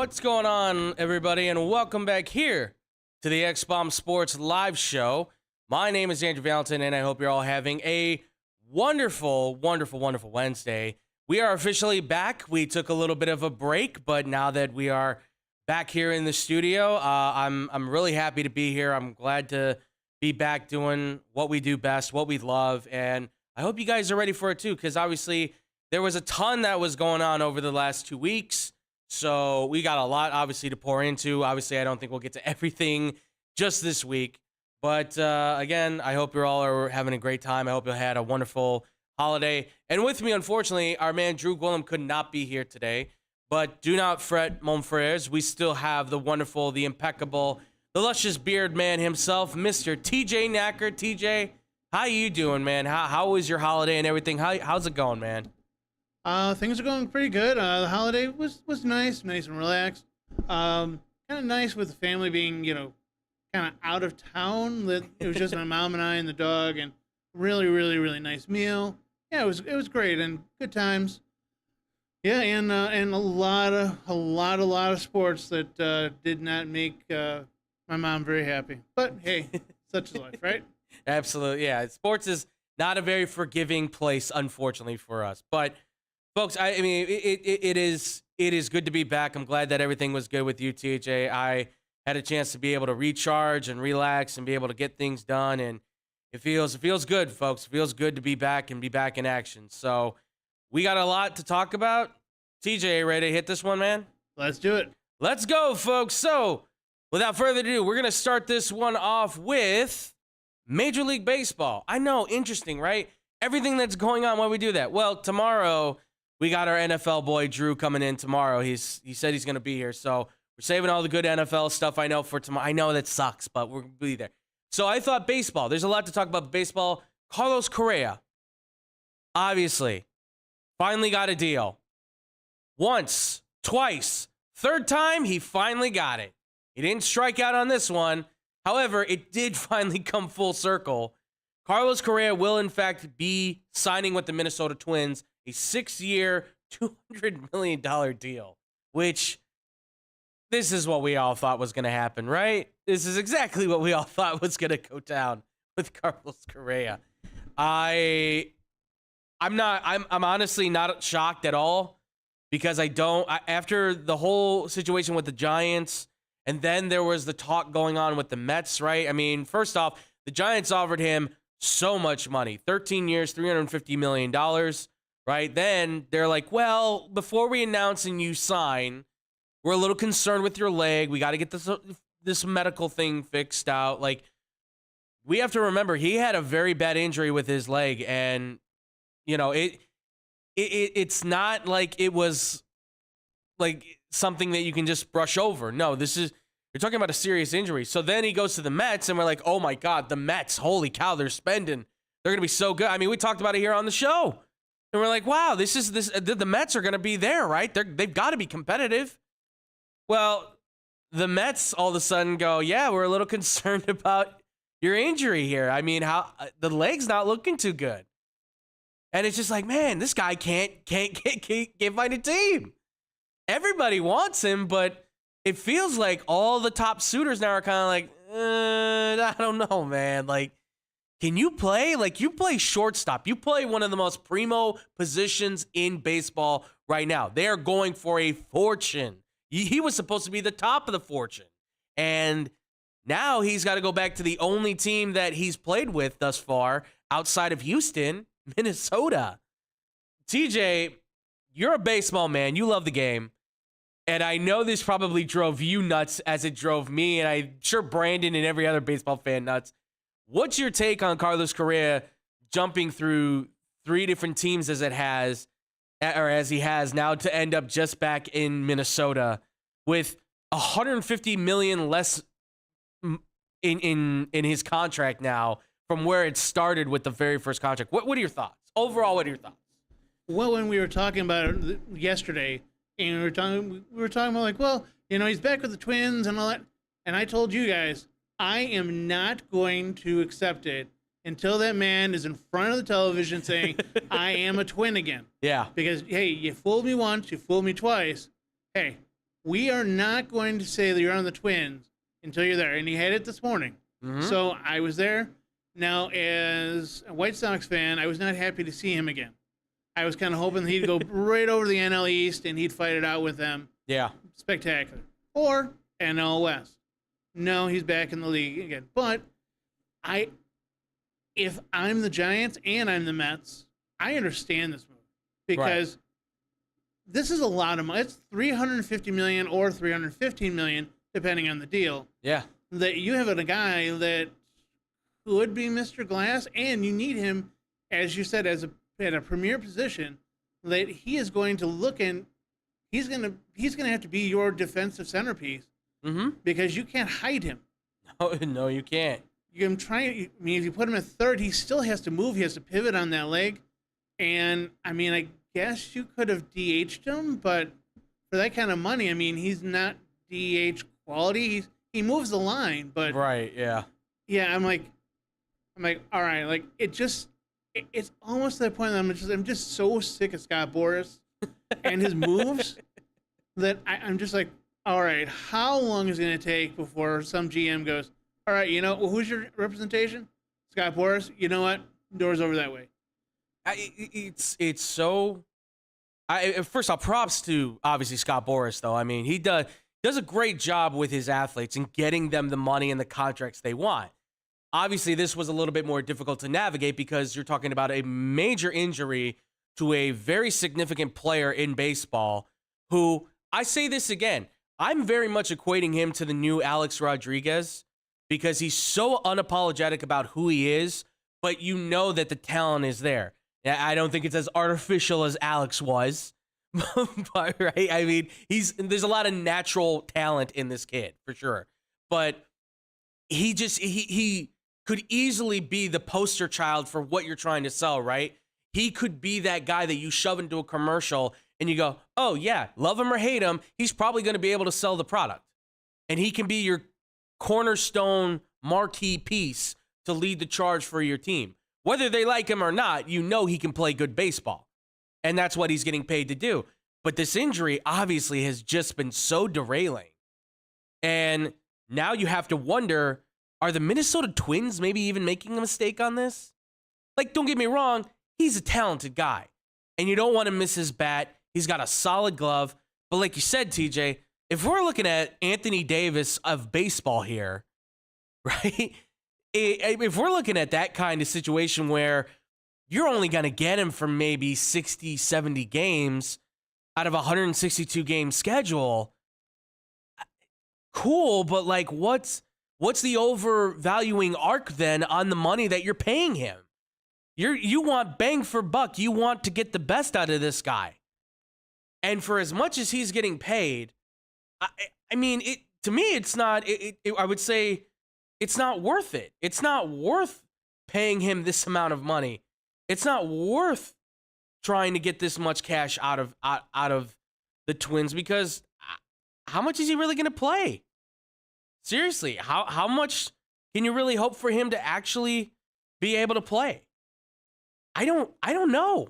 What's going on, everybody, and welcome back here to the X-Bomb Sports Live Show. My name is Andrew Valentin, and I hope you're all having a wonderful, wonderful, wonderful Wednesday. We are officially back. We took a little bit of a break, but now that we are back here in the studio, I'm really happy to be here. I'm glad to be back doing what we do best, what we love, and I hope you guys are ready for it too, because obviously there was a ton that was going on over the last 2 weeks. So we got a lot, obviously, to pour into. Obviously, I don't think we'll get to everything just this week. But, again, I hope you all are having a great time. I hope you had a wonderful holiday. And with me, unfortunately, our man Drew Gwillem could not be here today. But do not fret, mon frères. We still have the wonderful, the impeccable, the luscious beard man himself, Mr. TJ Knacker. TJ, how you doing, man? How was your holiday and everything? How's it going, man? Things are going pretty good. The holiday was nice and relaxed. Kind of nice with the family being, kind of out of town. It was just my mom and I and the dog, and really, really, really nice meal. Yeah, it was great and good times. Yeah, and a lot of sports that did not make my mom very happy. But hey, such is life, right? Absolutely, yeah. Sports is not a very forgiving place, unfortunately, for us, but. Folks, I mean, it is good to be back. I'm glad that everything was good with you, TJ. I had a chance to be able to recharge and relax and be able to get things done, and it feels good, folks. It feels good to be back and be back in action. So we got a lot to talk about. TJ, ready to hit this one, man? Let's do it. Let's go, folks. So without further ado, we're going to start this one off with Major League Baseball. I know, interesting, right? Everything that's going on, why we do that? Well, tomorrow we got our NFL boy Drew coming in tomorrow. He said he's going to be here, so we're saving all the good NFL stuff I know for tomorrow. I know that sucks, but we're going to be there. So I thought baseball. There's a lot to talk about baseball. Carlos Correa, obviously, finally got a deal. Once, twice, third time, he finally got it. He didn't strike out on this one. However, it did finally come full circle. Carlos Correa will, in fact, be signing with the Minnesota Twins a 6-year, $200 million deal, which this is what we all thought was going to happen, right? This is exactly what we all thought was going to go down with Carlos Correa. I'm honestly not shocked at all because after the whole situation with the Giants, and then there was the talk going on with the Mets, right? I mean, first off, the Giants offered him so much money, 13 years, $350 million. Right? Then they're like, well, before we announce and you sign, we're a little concerned with your leg. We got to get this medical thing fixed out. Like, we have to remember he had a very bad injury with his leg, and it's not like it was like something that you can just brush over. No, you're talking about a serious injury. So then he goes to the Mets, and we're like, oh my God, the Mets, holy cow, they're spending. They're gonna be so good. I mean, we talked about it here on the show. And we're like, wow, the Mets are going to be there, right? They've got to be competitive. Well, the Mets all of a sudden go, yeah, we're a little concerned about your injury here. I mean, how the leg's not looking too good. And it's just like, man, this guy can't find a team. Everybody wants him, but it feels like all the top suitors now are kind of like, I don't know, man. Like, can you play? Like, you play shortstop. You play one of the most primo positions in baseball right now. They are going for a fortune. He was supposed to be the top of the fortune. And now he's got to go back to the only team that he's played with thus far outside of Houston, Minnesota. TJ, you're a baseball man. You love the game. And I know this probably drove you nuts as it drove me, and I'm sure Brandon and every other baseball fan nuts. What's your take on Carlos Correa jumping through 3 different teams as he has now to end up just back in Minnesota with $150 million less in his contract now from where it started with the very first contract? What are your thoughts? Overall, what are your thoughts? Well, when we were talking about it yesterday, and we were talking about like, well, he's back with the Twins and all that, and I told you guys, I am not going to accept it until that man is in front of the television saying, I am a Twin again. Yeah. Because, hey, you fooled me once, you fooled me twice. Hey, we are not going to say that you're on the Twins until you're there. And he had it this morning. Mm-hmm. So I was there. Now, as a White Sox fan, I was not happy to see him again. I was kind of hoping he'd go right over to the NL East and he'd fight it out with them. Yeah. Spectacular. Or NL West. No, he's back in the league again. But if I'm the Giants and I'm the Mets, I understand this move because this is a lot of money. It's $350 million or $315 million, depending on the deal. Yeah. That you have a guy that could be Mr. Glass, and you need him, as you said, at a premier position. That he is going to look in. He's gonna have to be your defensive centerpiece because you can't hide him. No, you can't. I mean, if you put him at third, he still has to move. He has to pivot on that leg. And, I mean, I guess you could have DH'd him, but for that kind of money, I mean, he's not DH quality. He moves the line, but... Right, yeah. Yeah, I'm like, all right, like, it's almost to the point that I'm just so sick of Scott Boras and his moves that I'm just like, all right, how long is it going to take before some GM goes, all right, who's your representation? Scott Boras. You know what? Doors over that way. It's so. First off, props to obviously Scott Boras, though. I mean, he does a great job with his athletes and getting them the money and the contracts they want. Obviously, this was a little bit more difficult to navigate because you're talking about a major injury to a very significant player in baseball who, I say this again, I'm very much equating him to the new Alex Rodriguez because he's so unapologetic about who he is, but you know that the talent is there. I don't think it's as artificial as Alex was, but, right? I mean, there's a lot of natural talent in this kid, for sure. But he could easily be the poster child for what you're trying to sell, right? He could be that guy that you shove into a commercial and you go, oh, yeah, love him or hate him, he's probably going to be able to sell the product. And he can be your cornerstone marquee piece to lead the charge for your team. Whether they like him or not, you know he can play good baseball. And that's what he's getting paid to do. But this injury obviously has just been so derailing. And now you have to wonder, are the Minnesota Twins maybe even making a mistake on this? Like, don't get me wrong, he's a talented guy. And you don't want to miss his bat. He's got a solid glove. But like you said, TJ, if we're looking at Anthony Davis of baseball here, right? If we're looking at that kind of situation where you're only going to get him for maybe 60, 70 games out of a 162 game schedule, cool, but like what's the overvaluing arc then on the money that you're paying him? You want bang for buck. You want to get the best out of this guy. And for as much as he's getting paid, I mean, to me, it's not, I would say, it's not worth it. It's not worth paying him this amount of money. It's not worth trying to get this much cash out of the Twins because how much is he really going to play? Seriously, how much can you really hope for him to actually be able to play? I don't know.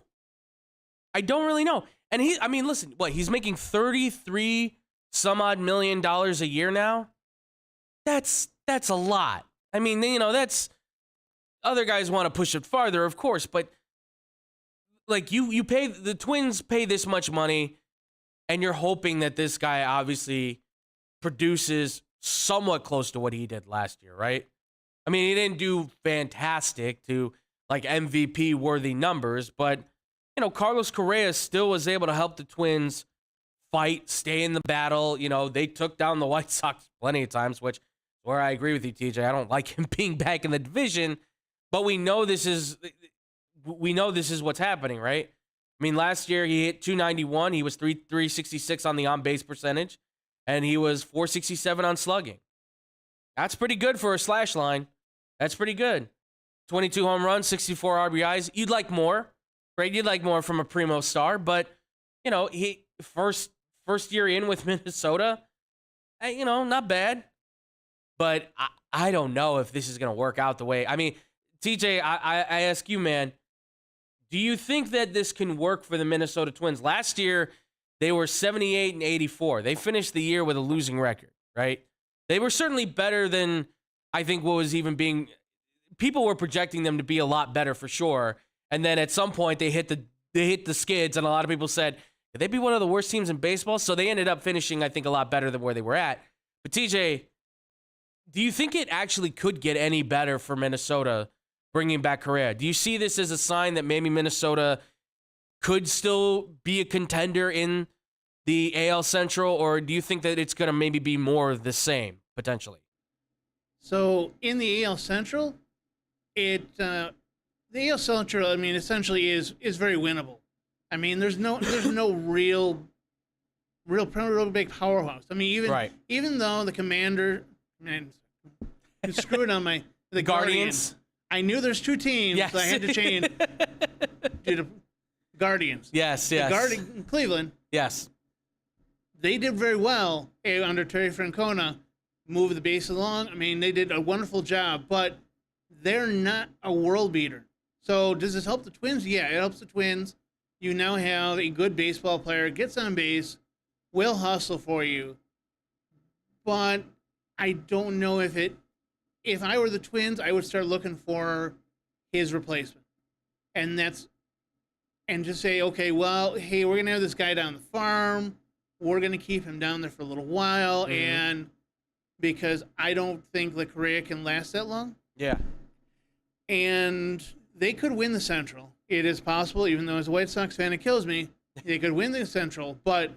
I don't really know. And listen, he's making 33 some odd $1 million a year now. That's a lot. I mean, that's other guys want to push it farther, of course, but like you pay the Twins pay this much money and you're hoping that this guy obviously produces somewhat close to what he did last year, right? I mean, he didn't do fantastic to like MVP worthy numbers, but Carlos Correa still was able to help the Twins fight, stay in the battle. They took down the White Sox plenty of times, which where I agree with you, TJ. I don't like him being back in the division, but we know this is what's happening, right? I mean, last year he hit 291. He was 366 on the on-base percentage, and he was 467 on slugging. That's pretty good for a slash line. That's pretty good. 22 home runs, 64 RBIs. You'd like more, right? You'd like more from a primo star, but he first year in with Minnesota, not bad. But I don't know if this is going to work out the way. I mean, TJ, I ask you, man, do you think that this can work for the Minnesota Twins? Last year, they were 78 and 84. They finished the year with a losing record, right? They were certainly better than I think what was even being. People were projecting them to be a lot better for sure. And then at some point they hit the skids, and a lot of people said, could they be one of the worst teams in baseball? So they ended up finishing, I think, a lot better than where they were at. But TJ, do you think it actually could get any better for Minnesota bringing back Correa? Do you see this as a sign that maybe Minnesota could still be a contender in the AL Central, or do you think that it's going to maybe be more of the same, potentially? So in the AL Central, the AL Central, I mean, essentially is very winnable. I mean, there's no real big powerhouse. I mean, even though the Commander, man, you screwed on the Guardians. I knew there's two teams, yes. So I had to change to the Guardians. Yes. Cleveland. Yes. They did very well under Terry Francona, move the base along. I mean, they did a wonderful job, but they're not a world beater. So does this help the Twins? Yeah, it helps the Twins. You now have a good baseball player, gets on base, will hustle for you. But I don't know if I were the Twins, I would start looking for his replacement. And just say, okay, well, hey, we're going to have this guy down the farm. We're going to keep him down there for a little while. Mm-hmm. And because I don't think that Correa can last that long. Yeah. And they could win the Central. It is possible, even though as a White Sox fan, it kills me. They could win the Central, but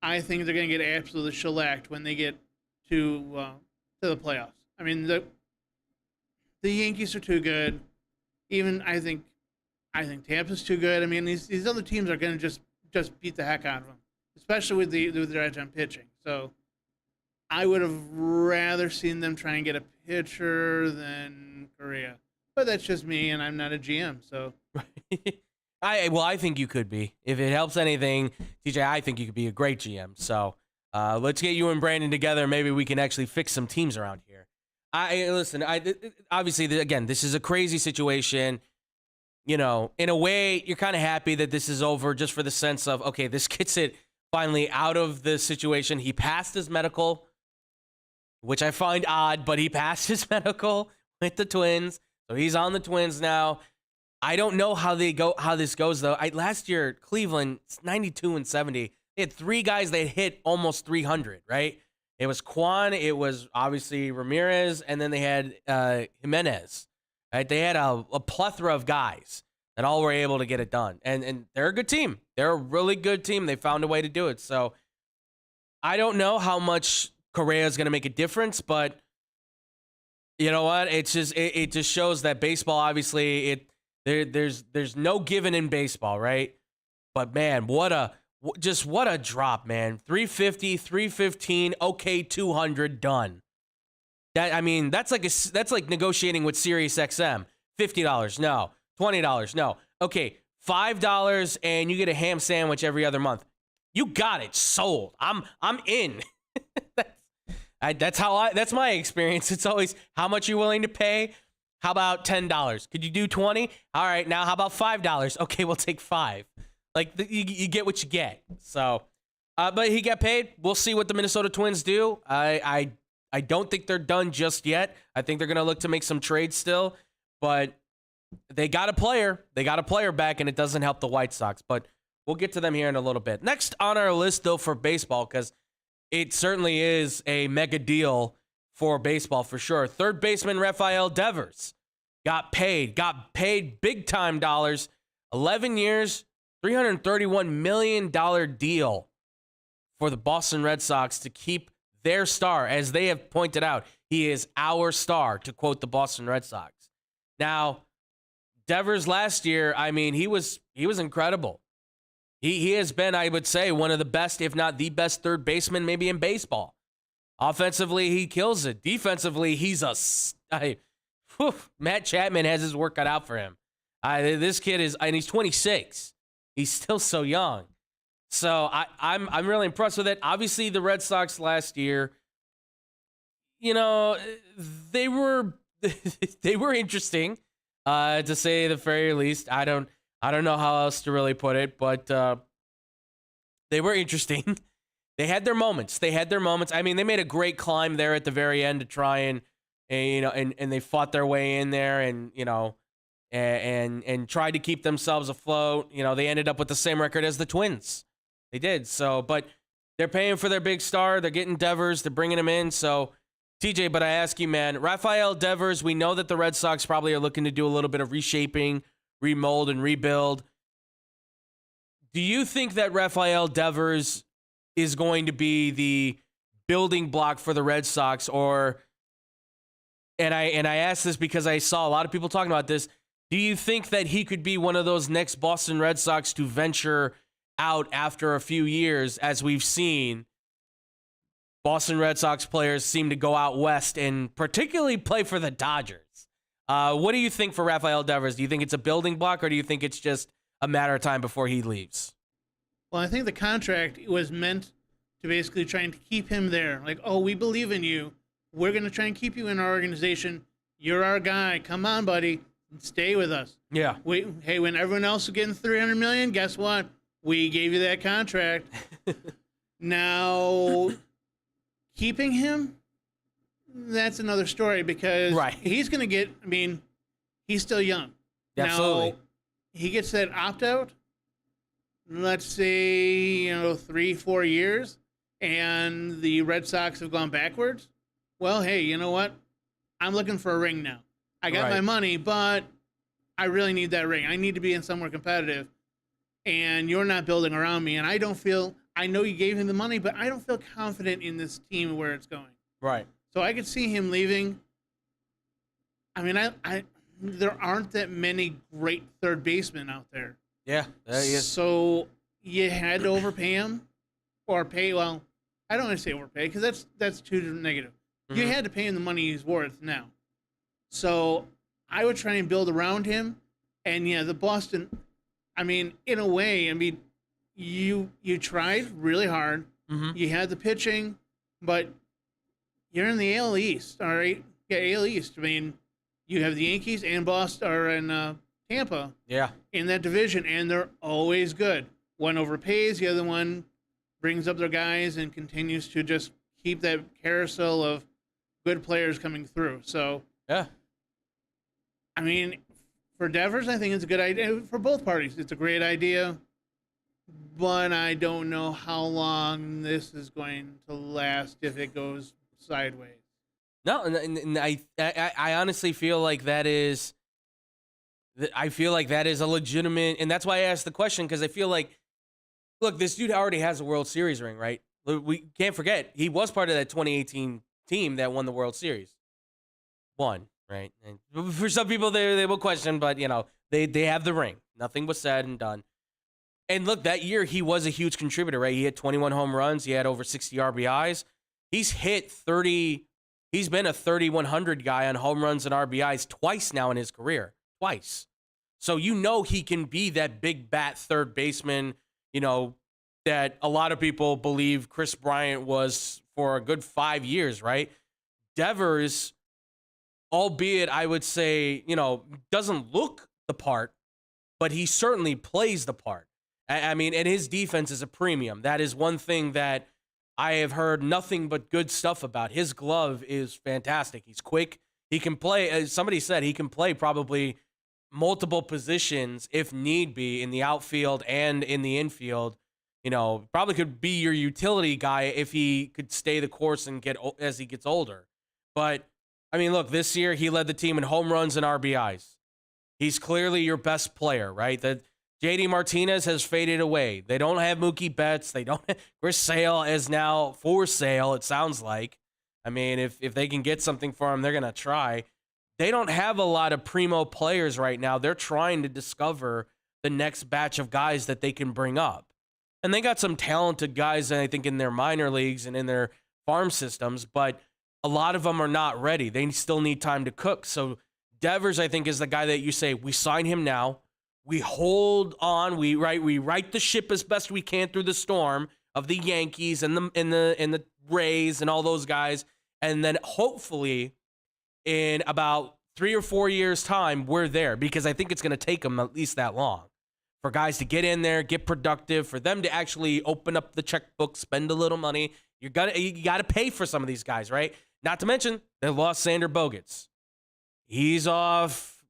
I think they're going to get absolutely shellacked when they get to the playoffs. I mean, the Yankees are too good. Even I think Tampa's too good. I mean, these other teams are going to just beat the heck out of them, especially with their edge on pitching. So I would have rather seen them try and get a pitcher than Correa. But that's just me, and I'm not a GM, so. I think you could be. If it helps anything, TJ, I think you could be a great GM. So let's get you and Brandon together. Maybe we can actually fix some teams around here. Obviously, again, this is a crazy situation. You know, in a way, you're kind of happy that this is over just for the sense of, okay, this gets it finally out of the situation. He passed his medical, which I find odd, but he passed his medical with the Twins. So he's on the Twins now. I don't know how this goes though. Last year, Cleveland, 92 and 70. They had three guys that hit almost 300, right? It was Kwan, it was obviously Ramirez, and then they had Jimenez. Right? They had a plethora of guys that all were able to get it done. And they're a good team. They're a really good team. They found a way to do it. So I don't know how much Correa is going to make a difference, but you know what? It just shows that baseball, obviously, there's no giving in baseball, right? But man, what a drop, man. 350, 315, okay, 200, done. That's like negotiating with Sirius XM. $50, no. $20, no. Okay, $5 and you get a ham sandwich every other month. You got it, sold. I'm in. That's my experience. It's always how much you're willing to pay. How about $10? Could you do 20? All right, now how about $5? Okay, we'll take 5. Like you get what you get. So, but he got paid. We'll see what the Minnesota Twins do. I don't think they're done just yet. I think they're gonna look to make some trades still, but they got a player. They got a player back, and it doesn't help the White Sox. But we'll get to them here in a little bit. Next on our list, though, for baseball, because it certainly is a mega deal for baseball for sure. Third baseman Rafael Devers got paid big time dollars. 11 years, $331 million deal for the Boston Red Sox to keep their star. As they have pointed out, he is our star, to quote the Boston Red Sox. Now, Devers last year, I mean, he was incredible. He has been, I would say, one of the best, if not the best third baseman maybe in baseball. Offensively, he kills it. Defensively, he's Matt Chapman has his work cut out for him. This kid and he's 26. He's still so young. So I'm really impressed with it. Obviously, the Red Sox last year, you know, they were interesting, to say the very least. I don't know how else to really put it, but They were interesting. They had their moments. I mean, they made a great climb there at the very end to try and and they fought their way in there and and tried to keep themselves afloat. They ended up with the same record as the Twins. They did. So, but they're paying for their big star. They're getting Devers. They're bringing him in. So, TJ, but I ask you, man, Rafael Devers, we know that the Red Sox probably are looking to do a little bit of reshaping, remold, and rebuild. Do you think that Rafael Devers is going to be the building block for the Red Sox? And I ask this because I saw a lot of people talking about this. Do you think that he could be one of those next Boston Red Sox to venture out after a few years, as we've seen Boston Red Sox players seem to go out west and particularly play for the Dodgers? What do you think for Rafael Devers? Do you think it's a building block, or do you think it's just a matter of time before he leaves? Well, I think the contract was meant to basically try and keep him there. Like, oh, we believe in you. We're going to try and keep you in our organization. You're our guy. Come on, buddy. Stay with us. Yeah. Hey, when everyone else is getting $300 million, guess what? We gave you that contract. Now, keeping him, that's another story because he's going to get, I mean, he's still young. Absolutely. Now, he gets that opt-out, let's say, 3-4 years, and the Red Sox have gone backwards. Well, hey, you know what? I'm looking for a ring now. I got my money, but I really need that ring. I need to be in somewhere competitive, and you're not building around me. And I know you gave him the money, but I don't feel confident in this team where it's going. Right. So I could see him leaving. I mean, there aren't that many great third basemen out there. Yeah. So you had to overpay him or pay, well, I don't want to say overpay because that's too negative. Mm-hmm. You had to pay him the money he's worth now. So I would try and build around him. And, yeah, the Boston, I mean, in a way, you tried really hard. Mm-hmm. You had the pitching, but you're in the AL East, all right? Yeah, AL East. I mean, you have the Yankees and Boston or in Tampa in that division, and they're always good. One overpays, the other one brings up their guys and continues to just keep that carousel of good players coming through. So, yeah. I mean, for Devers, I think it's a good idea. For both parties, it's a great idea. But I don't know how long this is going to last if it goes sideways. No, and I honestly feel like that is a legitimate, and that's why I asked the question, because I feel like, look, this dude already has a World Series ring, right? We can't forget he was part of that 2018 team that won the World Series. Won, right? And for some people, they will question, but they have the ring. Nothing was said and done. And look, that year he was a huge contributor, right? He hit 21 home runs. He had over 60 RBIs. He's hit 30. He's been a 3,100 guy on home runs and RBIs twice now in his career. Twice. So he can be that big bat third baseman, that a lot of people believe Chris Bryant was for a good 5 years, right? Devers, albeit I would say, doesn't look the part, but he certainly plays the part. I mean, and his defense is a premium. That is one thing that I have heard nothing but good stuff about. His glove is fantastic. He's quick. He can play, as somebody said, he can play probably multiple positions if need be in the outfield and in the infield. Probably could be your utility guy if he could stay the course and get as he gets older. But, I mean, look, this year he led the team in home runs and RBIs. He's clearly your best player, right? JD Martinez has faded away. They don't have Mookie Betts. They don't. Chris Sale is now for sale, it sounds like. I mean, if they can get something for him, they're going to try. They don't have a lot of primo players right now. They're trying to discover the next batch of guys that they can bring up. And they got some talented guys, I think, in their minor leagues and in their farm systems, but a lot of them are not ready. They still need time to cook. So Devers, I think, is the guy that you say, we sign him now. We hold on. We right the ship as best we can through the storm of the Yankees and the Rays and all those guys, and then hopefully in about 3 or 4 years' time we're there, because I think it's going to take them at least that long for guys to get in there, get productive, for them to actually open up the checkbook, spend a little money. You got to pay for some of these guys, right? Not to mention they lost Xander Bogaerts. He's off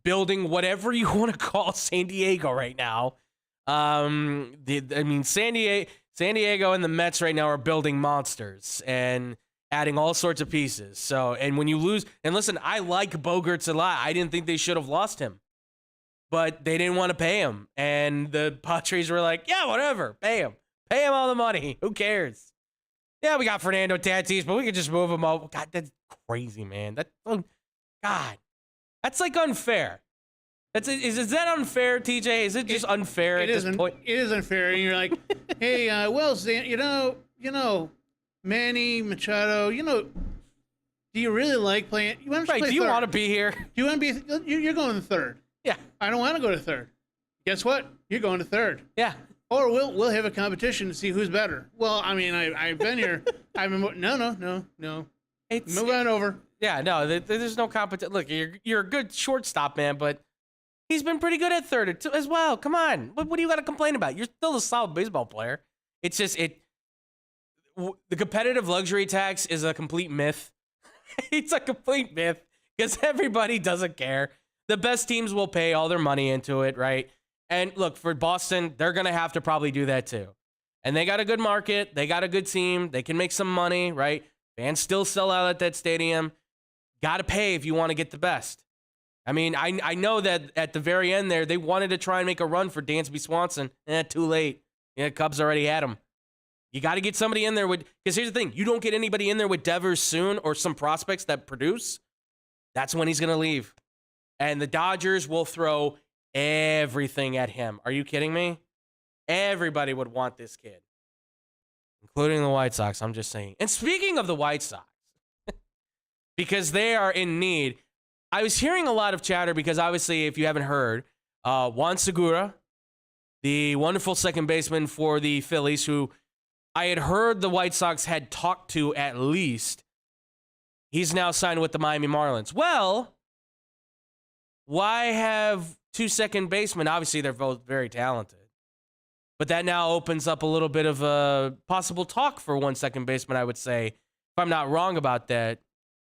building whatever you want to call San Diego right now. San Diego and the Mets right now are building monsters and adding all sorts of pieces. So, and when you lose, and listen, I like Bogaerts a lot. I didn't think they should have lost him, but they didn't want to pay him. And the Padres were like, yeah, whatever, pay him all the money. Who cares? Yeah, we got Fernando Tatis, but we could just move him over. God, that's crazy, man. God, that's like unfair. Is that unfair, TJ? Is it just unfair at this point? It is unfair. And you're like, hey, Zan, you know, Manny Machado, do you really like playing? Do you want to be here? Do you want to be? You're going to third. Yeah. I don't want to go to third. Guess what? You're going to third. Yeah. Or we'll have a competition to see who's better. Well, I mean, I've been here. No. Move on over. Yeah, no, there's no competition. Look, you're a good shortstop, man, but he's been pretty good at third as well. Come on. What do you got to complain about? You're still a solid baseball player. It's just the competitive luxury tax is a complete myth. It's a complete myth because everybody doesn't care. The best teams will pay all their money into it, right? And look, for Boston, they're going to have to probably do that too. And they got a good market. They got a good team. They can make some money, right? Fans still sell out at that stadium. Got to pay if you want to get the best. I mean, I know that at the very end there, they wanted to try and make a run for Dansby Swanson. Too late. Yeah, Cubs already had him. You got to get somebody in there with, because here's the thing, you don't get anybody in there with Devers soon or some prospects that produce, that's when he's going to leave. And the Dodgers will throw everything at him. Are you kidding me? Everybody would want this kid, including the White Sox. I'm just saying. And speaking of the White Sox, because they are in need, I was hearing a lot of chatter because obviously, if you haven't heard, Juan Segura, the wonderful second baseman for the Phillies, who I had heard the White Sox had talked to at least, he's now signed with the Miami Marlins. Well, why have two second basemen? Obviously, they're both very talented. But that now opens up a little bit of a possible talk for one second baseman, I would say, if I'm not wrong about that.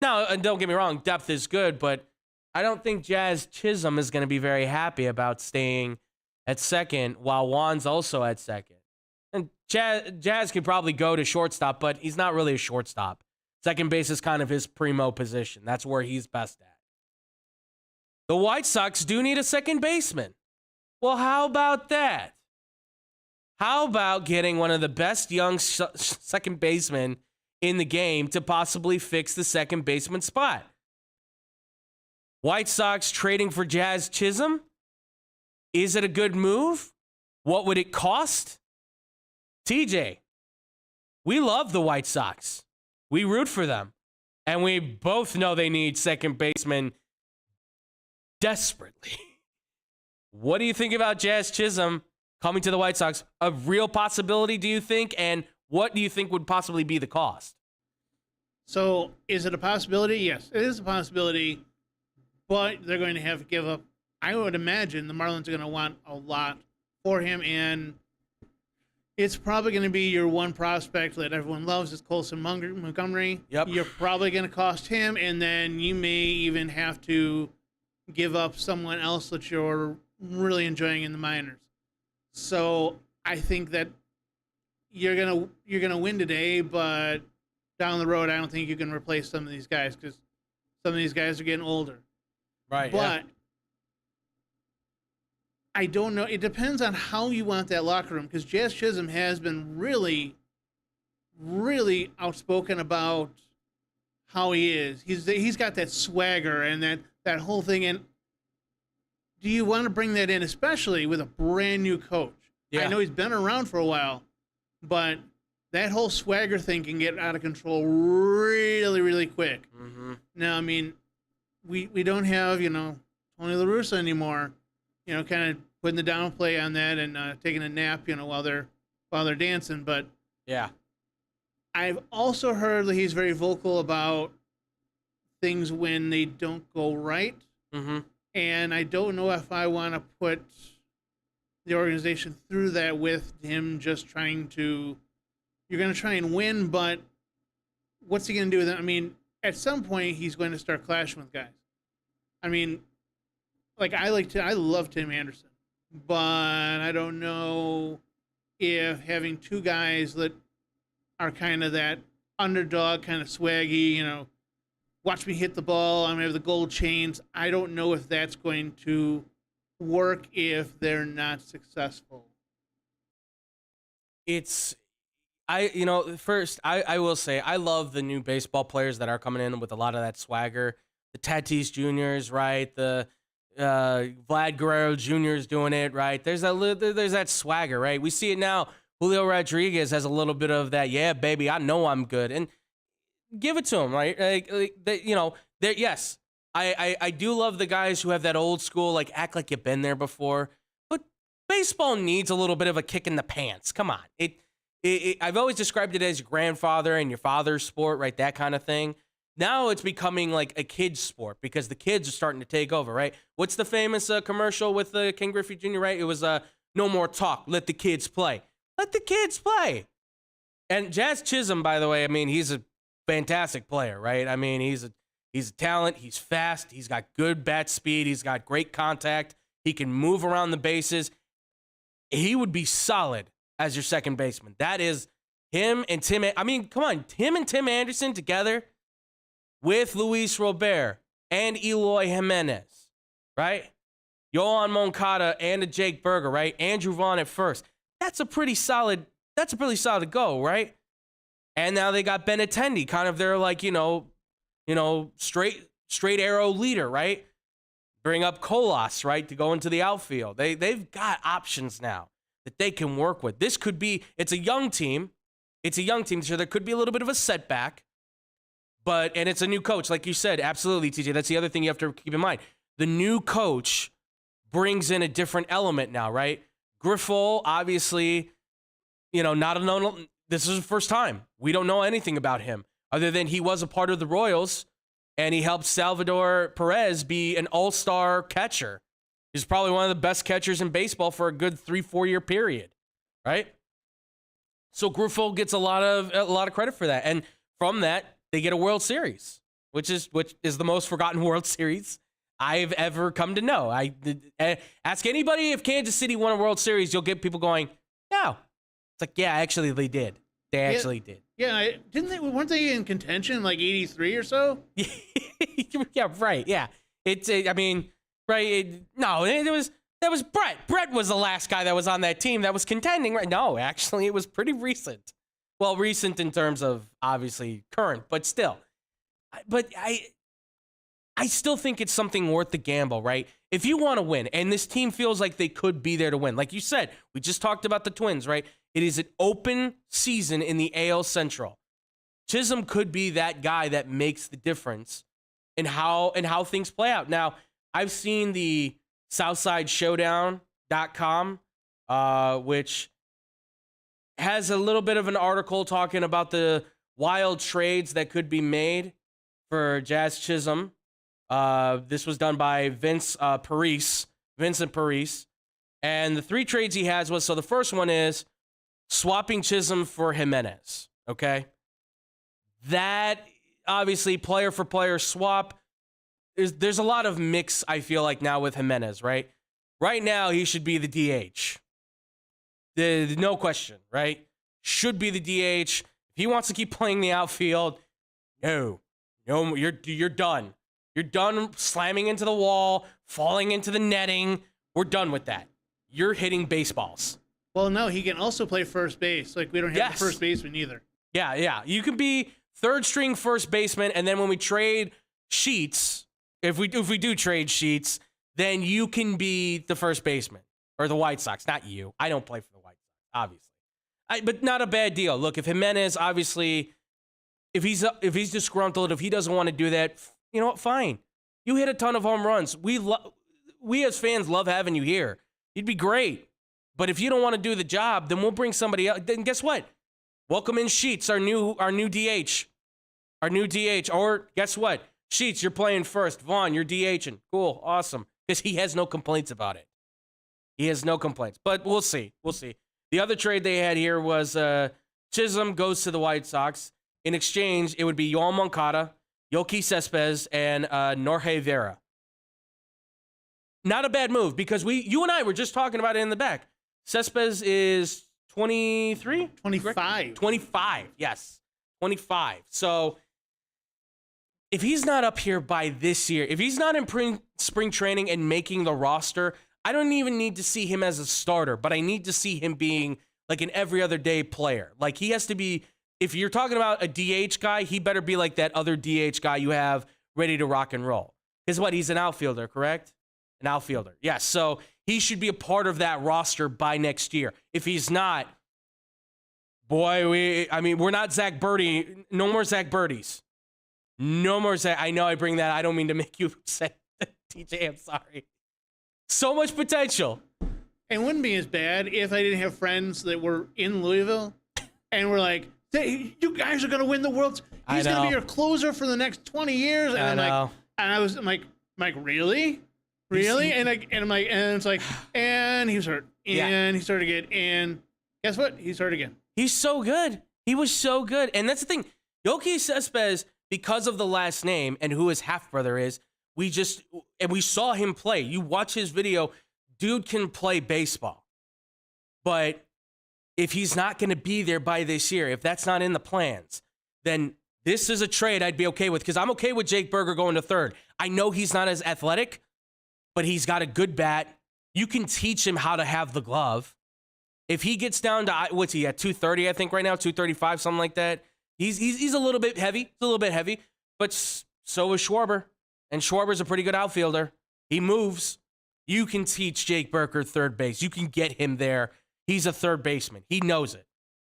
Now, and don't get me wrong, depth is good, but I don't think Jazz Chisholm is going to be very happy about staying at second while Juan's also at second. And Jazz could probably go to shortstop, but he's not really a shortstop. Second base is kind of his primo position. That's where he's best at. The White Sox do need a second baseman. Well, how about that? How about getting one of the best young second basemen in the game to possibly fix the second baseman spot? White Sox trading for Jazz Chisholm? Is it a good move? What would it cost? TJ, we love the White Sox. We root for them. And we both know they need second baseman desperately. What do you think about Jazz Chisholm coming to the White Sox? A real possibility, do you think? And what do you think would possibly be the cost? So, is it a possibility? Yes, it is a possibility. But they're going to have to give up. I would imagine the Marlins are going to want a lot for him. And it's probably going to be your one prospect that everyone loves is Colson Montgomery. Yep. You're probably going to cost him. And then you may even have to give up someone else that you're really enjoying in the minors. So I think that you're gonna win today, but down the road, I don't think you can replace some of these guys because some of these guys are getting older. Right. But yeah. I don't know. It depends on how you want that locker room because Jazz Chisholm has been really, really outspoken about how he is. He's got that swagger and that whole thing. And do you want to bring that in, especially with a brand new coach? Yeah. I know he's been around for a while, but that whole swagger thing can get out of control really, really quick. Mm-hmm. Now, I mean, we don't have, Tony La Russa anymore, kind of putting the downplay on that and taking a nap, while they're dancing. But yeah, I've also heard that he's very vocal about things when they don't go right. Mm-hmm. And I don't know if I want to put the organization through that with him just trying to. You're going to try and win, but what's he going to do with it? I mean, at some point he's going to start clashing with guys. I mean, like I love Tim Anderson, but I don't know if having two guys that are kind of that underdog, kind of swaggy, watch me hit the ball, I'm gonna have the gold chains. I don't know if that's going to work if they're not successful. First, I will say, I love the new baseball players that are coming in with a lot of that swagger. The Tatis Juniors, right? The Vlad Guerrero Juniors doing it, right? There's that swagger, right? We see it now. Julio Rodriguez has a little bit of that, yeah, baby, I know I'm good. And give it to him, right? Yes, I do love the guys who have that old school, like, act like you've been there before. But baseball needs a little bit of a kick in the pants. Come on. I've always described it as your grandfather and your father's sport, right? That kind of thing. Now it's becoming like a kid's sport because the kids are starting to take over, right? What's the famous commercial with Ken Griffey Jr., right? It was no more talk, let the kids play. Let the kids play. And Jazz Chisholm, by the way, I mean, he's a fantastic player, right? I mean, he's a talent. He's fast. He's got good bat speed. He's got great contact. He can move around the bases. He would be solid as your second baseman. That is him and Tim. I mean, come on. Him and Tim Anderson together with Luis Robert and Eloy Jimenez, right? Yohan Moncada and Jake Berger, right? Andrew Vaughn at first. That's a pretty solid go, right? And now they got Benintendi, kind of their straight arrow leader, right? Bring up Colas, right, to go into the outfield. They've got options now that they can work with. It's a young team. So there could be a little bit of a setback, and it's a new coach, like you said, absolutely, TJ. That's the other thing you have to keep in mind. The new coach brings in a different element now, right? Griffo, obviously, not a known. This is the first time. We don't know anything about him other than he was a part of the Royals and he helped Salvador Perez be an all-star catcher. He's probably one of the best catchers in baseball for a good 3-4 year period, right? So Griffo gets a lot of credit for that, and from that they get a World Series, which is the most forgotten World Series I've ever come to know. Ask anybody if Kansas City won a World Series, you'll get people going, no. It's like, yeah, actually they did. They actually did. Yeah, weren't they in contention like 83 or so? Yeah, right. Yeah. That was Brett. Brett was the last guy that was on that team that was contending, right? No, actually it was pretty recent. Well, recent in terms of obviously current, but still. But I still think it's something worth the gamble, right? If you want to win, and this team feels like they could be there to win, like you said, we just talked about the Twins, right? It is an open season in the AL Central. Chisholm could be that guy that makes the difference in how things play out. Now, I've seen the SouthsideShowdown.com, which has a little bit of an article talking about the wild trades that could be made for Jazz Chisholm. This was done by Vincent Parise. And the 3 trades he has was, so the first one is swapping Chisholm for Jimenez, okay? That, obviously, player for player swap. There's a lot of mix, I feel like, now with Jimenez, right? Right now, he should be the DH. No question, right? Should be the DH. If he wants to keep playing the outfield, no, you're done. You're done slamming into the wall, falling into the netting. We're done with that. You're hitting baseballs. Well, no, he can also play first base. Like, we don't have the first baseman either. Yeah. You can be third string first baseman, and then when we trade Sheets, if we do trade Sheets, then you can be the first baseman or the White Sox. Not you. I don't play for the White Sox, obviously. But not a bad deal. Look, if Jimenez, obviously, if he's disgruntled, if he doesn't want to do that, you know what? Fine. You hit a ton of home runs. We as fans love having you here. You'd be great. But if you don't want to do the job, then we'll bring somebody else. Then guess what? Welcome in Sheets, our new DH. Or guess what? Sheets, you're playing first. Vaughn, you're DHing. Cool. Awesome. Because he has no complaints about it. He has no complaints. But we'll see. We'll see. The other trade they had here was Chisholm goes to the White Sox. In exchange, it would be Yoel Moncada, Yoki Cespedes, and Norge Vera. Not a bad move because you and I were just talking about it in the back. Cespedes is 23? 25. 25, yes. 25. So if he's not up here by this year, if he's not in spring training and making the roster, I don't even need to see him as a starter, but I need to see him being like an every other day player. Like he has to be, if you're talking about a DH guy, he better be like that other DH guy you have ready to rock and roll. Because what, he's an outfielder, correct? An outfielder. Yes, so he should be a part of that roster by next year. If he's not, boy, we're not Zach Birdie. No more Zach Birdies. No more Zach. I know I bring that. I don't mean to make you upset, TJ. I'm sorry. So much potential. It wouldn't be as bad if I didn't have friends that were in Louisville and were like, hey, you guys are going to win the World. He's going to be your closer for the next 20 years. And I'm like, really? Really? And it's like, and he was hurt. And he started again. And guess what? He started again. He's so good. He was so good. And that's the thing. Yoki Cespedes, because of the last name and who his half-brother is, we saw him play. You watch his video, dude can play baseball. But if he's not going to be there by this year, if that's not in the plans, then this is a trade I'd be okay with because I'm okay with Jake Burger going to third. I know he's not as athletic, but he's got a good bat. You can teach him how to have the glove. If he gets down to, what's he at, 230, I think right now, 235, something like that. He's a little bit heavy. He's a little bit heavy, but so is Schwarber. And Schwarber's a pretty good outfielder. He moves. You can teach Jake Burger third base. You can get him there. He's a third baseman. He knows it,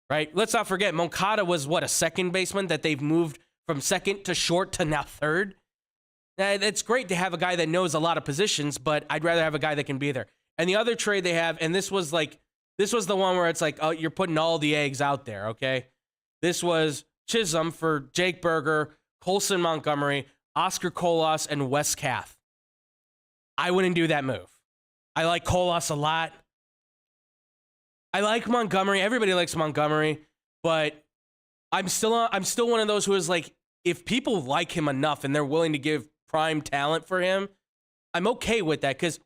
right? Let's not forget, Moncada was, a second baseman that they've moved from second to short to now third. It's great to have a guy that knows a lot of positions, but I'd rather have a guy that can be there. And the other trade they have, and this was the one where it's like, oh, you're putting all the eggs out there, okay? This was Chisholm for Jake Burger, Colson Montgomery, Oscar Colas, and Wes Kath. I wouldn't do that move. I like Colas a lot. I like Montgomery. Everybody likes Montgomery, but I'm still one of those who is like, if people like him enough and they're willing to give prime talent for him, I'm okay with that. Because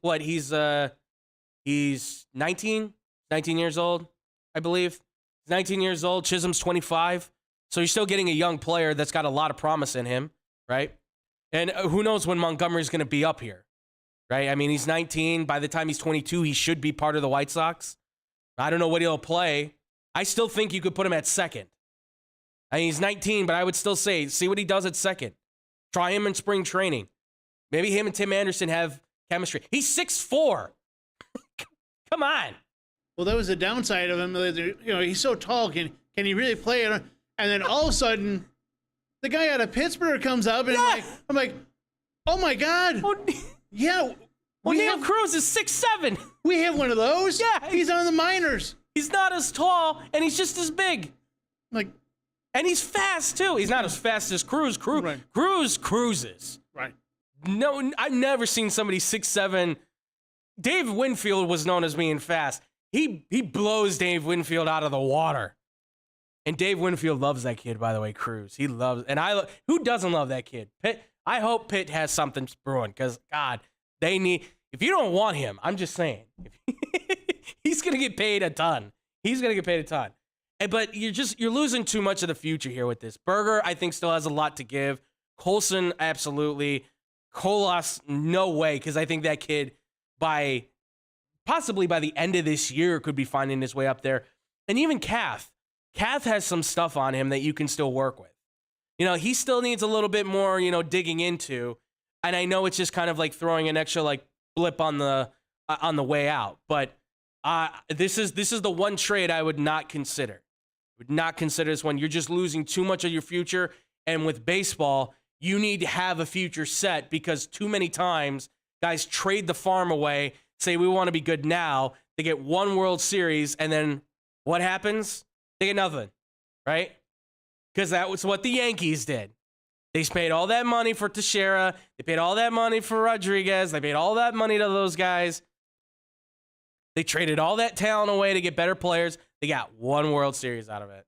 he's 19 years old, I believe. He's 19 years old. Chisholm's 25. So you're still getting a young player that's got a lot of promise in him, right? And who knows when Montgomery's going to be up here, right? I mean, he's 19. By the time he's 22, he should be part of the White Sox. I don't know what he'll play. I still think you could put him at second. I mean, he's 19, but I would still say, see what he does at second. Try him in spring training. Maybe him and Tim Anderson have chemistry. He's 6'4". Come on. Well, that was the downside of him. He's so tall. Can he really play it? And then all of a sudden, the guy out of Pittsburgh comes up, and I'm like, oh my God. Yeah. Neil Cruz is 6'7". We have one of those. Yeah. He's on the minors. He's not as tall, and he's just as big. And he's fast, too. He's not as fast as Cruz. Right. Cruz cruises. Right. No, I've never seen somebody 6'7". Dave Winfield was known as being fast. He blows Dave Winfield out of the water. And Dave Winfield loves that kid, by the way, Cruz. He loves, and who doesn't love that kid? Pitt. I hope Pitt has something brewing because, God, they need, if you don't want him, I'm just saying, he's going to get paid a ton. He's going to get paid a ton. But you're losing too much of the future here with this. Berger, I think, still has a lot to give. Colson, absolutely. Colas, no way, because I think that kid, possibly by the end of this year, could be finding his way up there. And even Kath. Kath has some stuff on him that you can still work with. He still needs a little bit more, digging into. And I know it's just kind of like throwing an extra blip on the way out. But this is the one trade I would not consider. Would not consider this one. You're just losing too much of your future. And with baseball, you need to have a future set because too many times guys trade the farm away, say we want to be good now. They get one World Series, and then what happens? They get nothing, right? Because that was what the Yankees did. They paid all that money for Teixeira. They paid all that money for Rodriguez. They paid all that money to those guys. They traded all that talent away to get better players. They got one World Series out of it.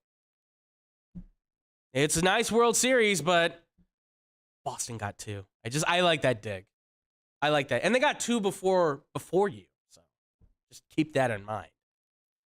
It's a nice World Series, but Boston got 2. I like that dig. I like that. And they got 2 before you. So just keep that in mind.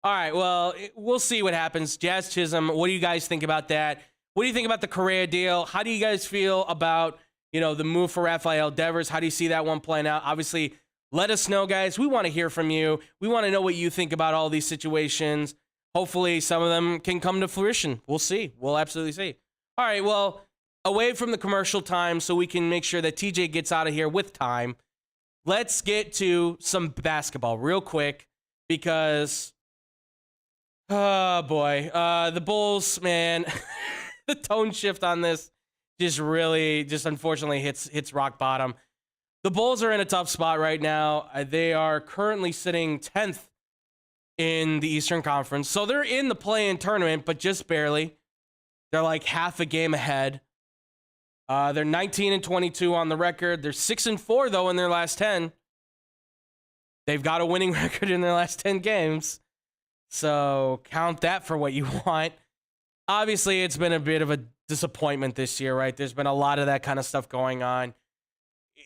All right, well, we'll see what happens. Jazz Chisholm, what do you guys think about that? What do you think about the Correa deal? How do you guys feel about, the move for Rafael Devers? How do you see that one playing out? Obviously, let us know, guys. We want to hear from you. We want to know what you think about all these situations. Hopefully, some of them can come to fruition. We'll see. We'll absolutely see. All right, well, away from the commercial time so we can make sure that TJ gets out of here with time, let's get to some basketball real quick because, oh, boy, the Bulls, man, the tone shift on this just unfortunately hits rock bottom. The Bulls are in a tough spot right now. They are currently sitting 10th in the Eastern Conference. So they're in the play-in tournament, but just barely. They're like half a game ahead. They're 19-22 on the record. They're 6-4, though, in their last 10. They've got a winning record in their last 10 games. So count that for what you want. Obviously, it's been a bit of a disappointment this year, right? There's been a lot of that kind of stuff going on.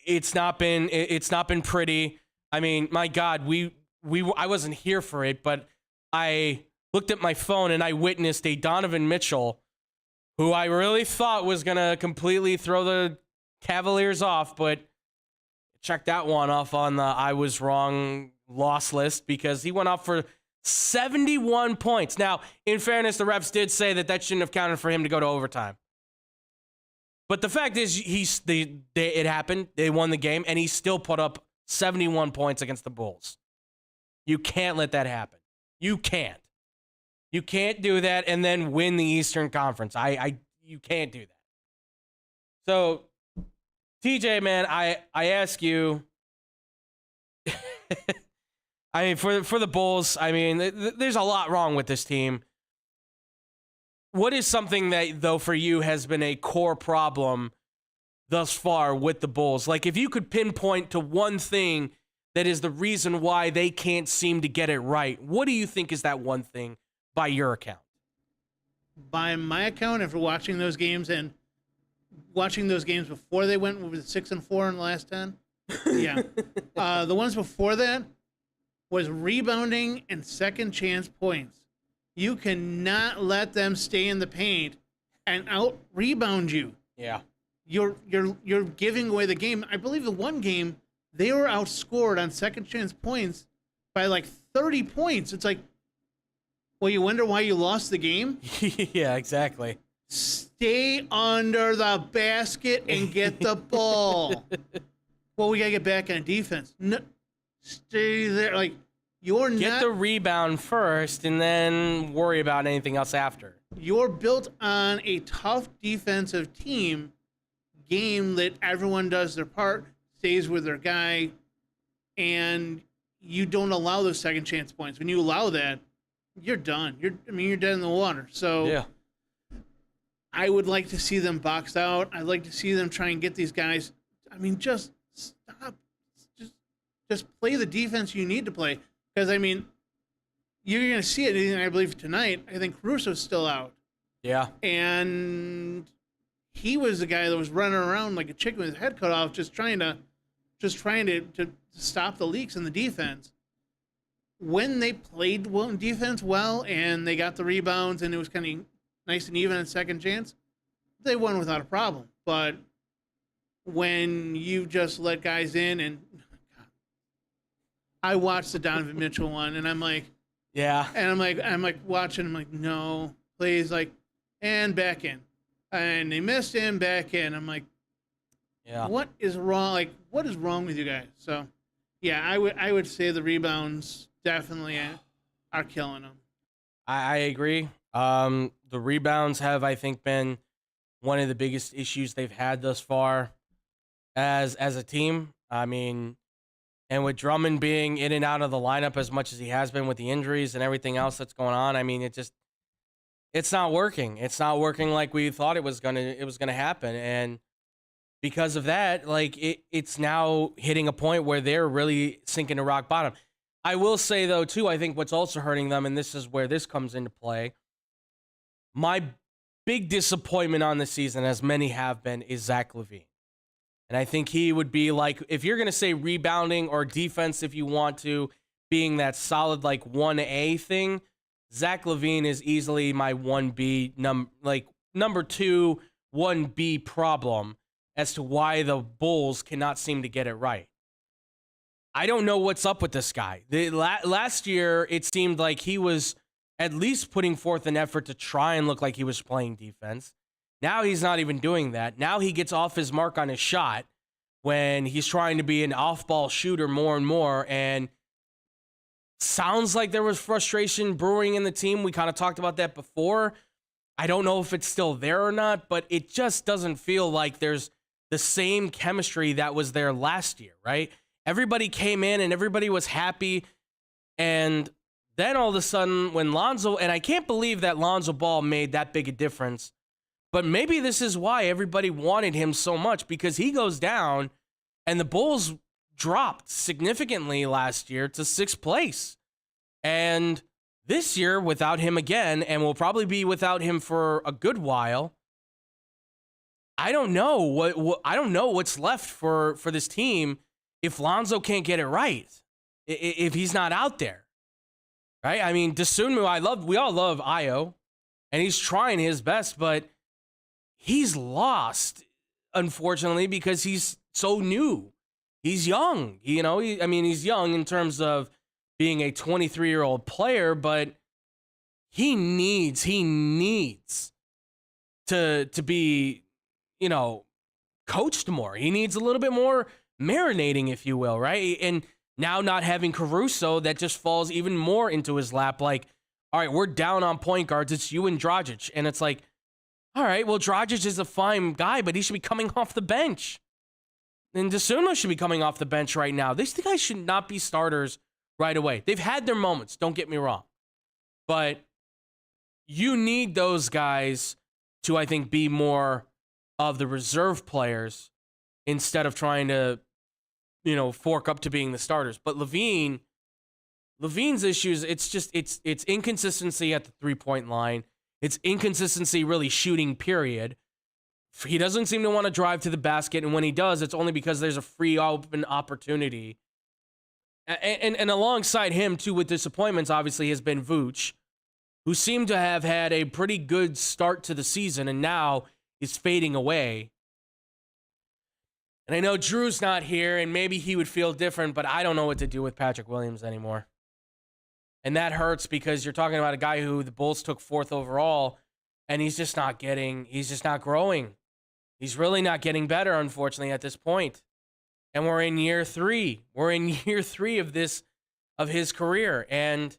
It's not been pretty. I mean, my God, I wasn't here for it, but I looked at my phone and I witnessed a Donovan Mitchell, who I really thought was gonna completely throw the Cavaliers off, but check that one off on the I was wrong loss list because he went off for 71 points. Now, in fairness, the refs did say that shouldn't have counted for him to go to overtime. But the fact is, it happened. They won the game, and he still put up 71 points against the Bulls. You can't let that happen. You can't. You can't do that and then win the Eastern Conference. You can't do that. So, TJ, man, I ask you. I mean, for the Bulls, I mean, there's a lot wrong with this team. What is something that, though, for you has been a core problem thus far with the Bulls? Like, if you could pinpoint to one thing that is the reason why they can't seem to get it right, what do you think is that one thing by your account? By my account, after watching those games and watching those games before they went with 6-4 in the last 10, yeah. The ones before that was rebounding and second chance points. You cannot let them stay in the paint and out rebound you. Yeah. You're giving away the game. I believe the one game they were outscored on second chance points by like 30 points. It's like, well, you wonder why you lost the game? Yeah, exactly. Stay under the basket and get the ball. Well, we got to get back on defense. No, stay there. Like, Get the rebound first and then worry about anything else after. You're built on a tough defensive game that everyone does their part, stays with their guy, and you don't allow those second chance points. When you allow that, you're done. You're dead in the water. So yeah. I would like to see them boxed out. I'd like to see them try and get these guys. I mean, just stop. Just play the defense you need to play. Because, I mean, you're going to see it, I believe, tonight. I think Caruso's still out. Yeah. And he was the guy that was running around like a chicken with his head cut off, just trying to stop the leaks in the defense. When they played defense well and they got the rebounds and it was kind of nice and even on second chance, they won without a problem. But when you just let guys in and I watched the Donovan Mitchell one, and I'm like, yeah, and I'm like watching. I'm like, no, please, like, and back in, and they missed him back in. I'm like, yeah, what is wrong? Like, what is wrong with you guys? So, yeah, I would say the rebounds definitely are killing them. I agree. The rebounds have, I think, been one of the biggest issues they've had thus far as a team. I mean. And with Drummond being in and out of the lineup as much as he has been with the injuries and everything else that's going on, I mean, it's not working. It's not working like we thought it was gonna happen. And because of that, like it's now hitting a point where they're really sinking to rock bottom. I will say, though, too, I think what's also hurting them, and this is where this comes into play, my big disappointment on the season, as many have been, is Zach LaVine. And I think he would be like, if you're going to say rebounding or defense, if you want to, being that solid like 1A thing, Zach LaVine is easily my 1B, number 2, 1B problem as to why the Bulls cannot seem to get it right. I don't know what's up with this guy. Last year, it seemed like he was at least putting forth an effort to try and look like he was playing defense. Now he's not even doing that. Now he gets off his mark on his shot when he's trying to be an off-ball shooter more and more, and sounds like there was frustration brewing in the team. We kind of talked about that before. I don't know if it's still there or not, but it just doesn't feel like there's the same chemistry that was there last year, right? Everybody came in and everybody was happy, and then all of a sudden when Lonzo, and I can't believe that Lonzo Ball made that big a difference, but maybe this is why everybody wanted him so much, because he goes down and the Bulls dropped significantly last year to 6th place. And this year, without him again, and will probably be without him for a good while, I don't know I don't know what's left for this team if Lonzo can't get it right, if he's not out there, right? I mean, Dosunmu, we all love Io, and he's trying his best, but he's lost, unfortunately, because he's so new. He's young, he's young in terms of being a 23-year-old player, but he needs to be, coached more. He needs a little bit more marinating, if you will, right? And now not having Caruso, that just falls even more into his lap. Like, all right, we're down on point guards. It's you and Dragic. And it's like, all right, well, Dragic is a fine guy, but he should be coming off the bench. And Dosunmu should be coming off the bench right now. These guys should not be starters right away. They've had their moments, don't get me wrong. But you need those guys to, I think, be more of the reserve players instead of trying to, fork up to being the starters. But LaVine's issues, it's inconsistency at the three-point line. It's inconsistency really shooting, period. He doesn't seem to want to drive to the basket, and when he does, it's only because there's a free open opportunity. And alongside him, too, with disappointments, obviously, has been Vooch, who seemed to have had a pretty good start to the season, and now is fading away. And I know Drew's not here, and maybe he would feel different, but I don't know what to do with Patrick Williams anymore. And that hurts because you're talking about a guy who the Bulls took 4th overall, and he's just not growing. He's really not getting better, unfortunately, at this point. And we're in year 3. We're in year 3 of his career. And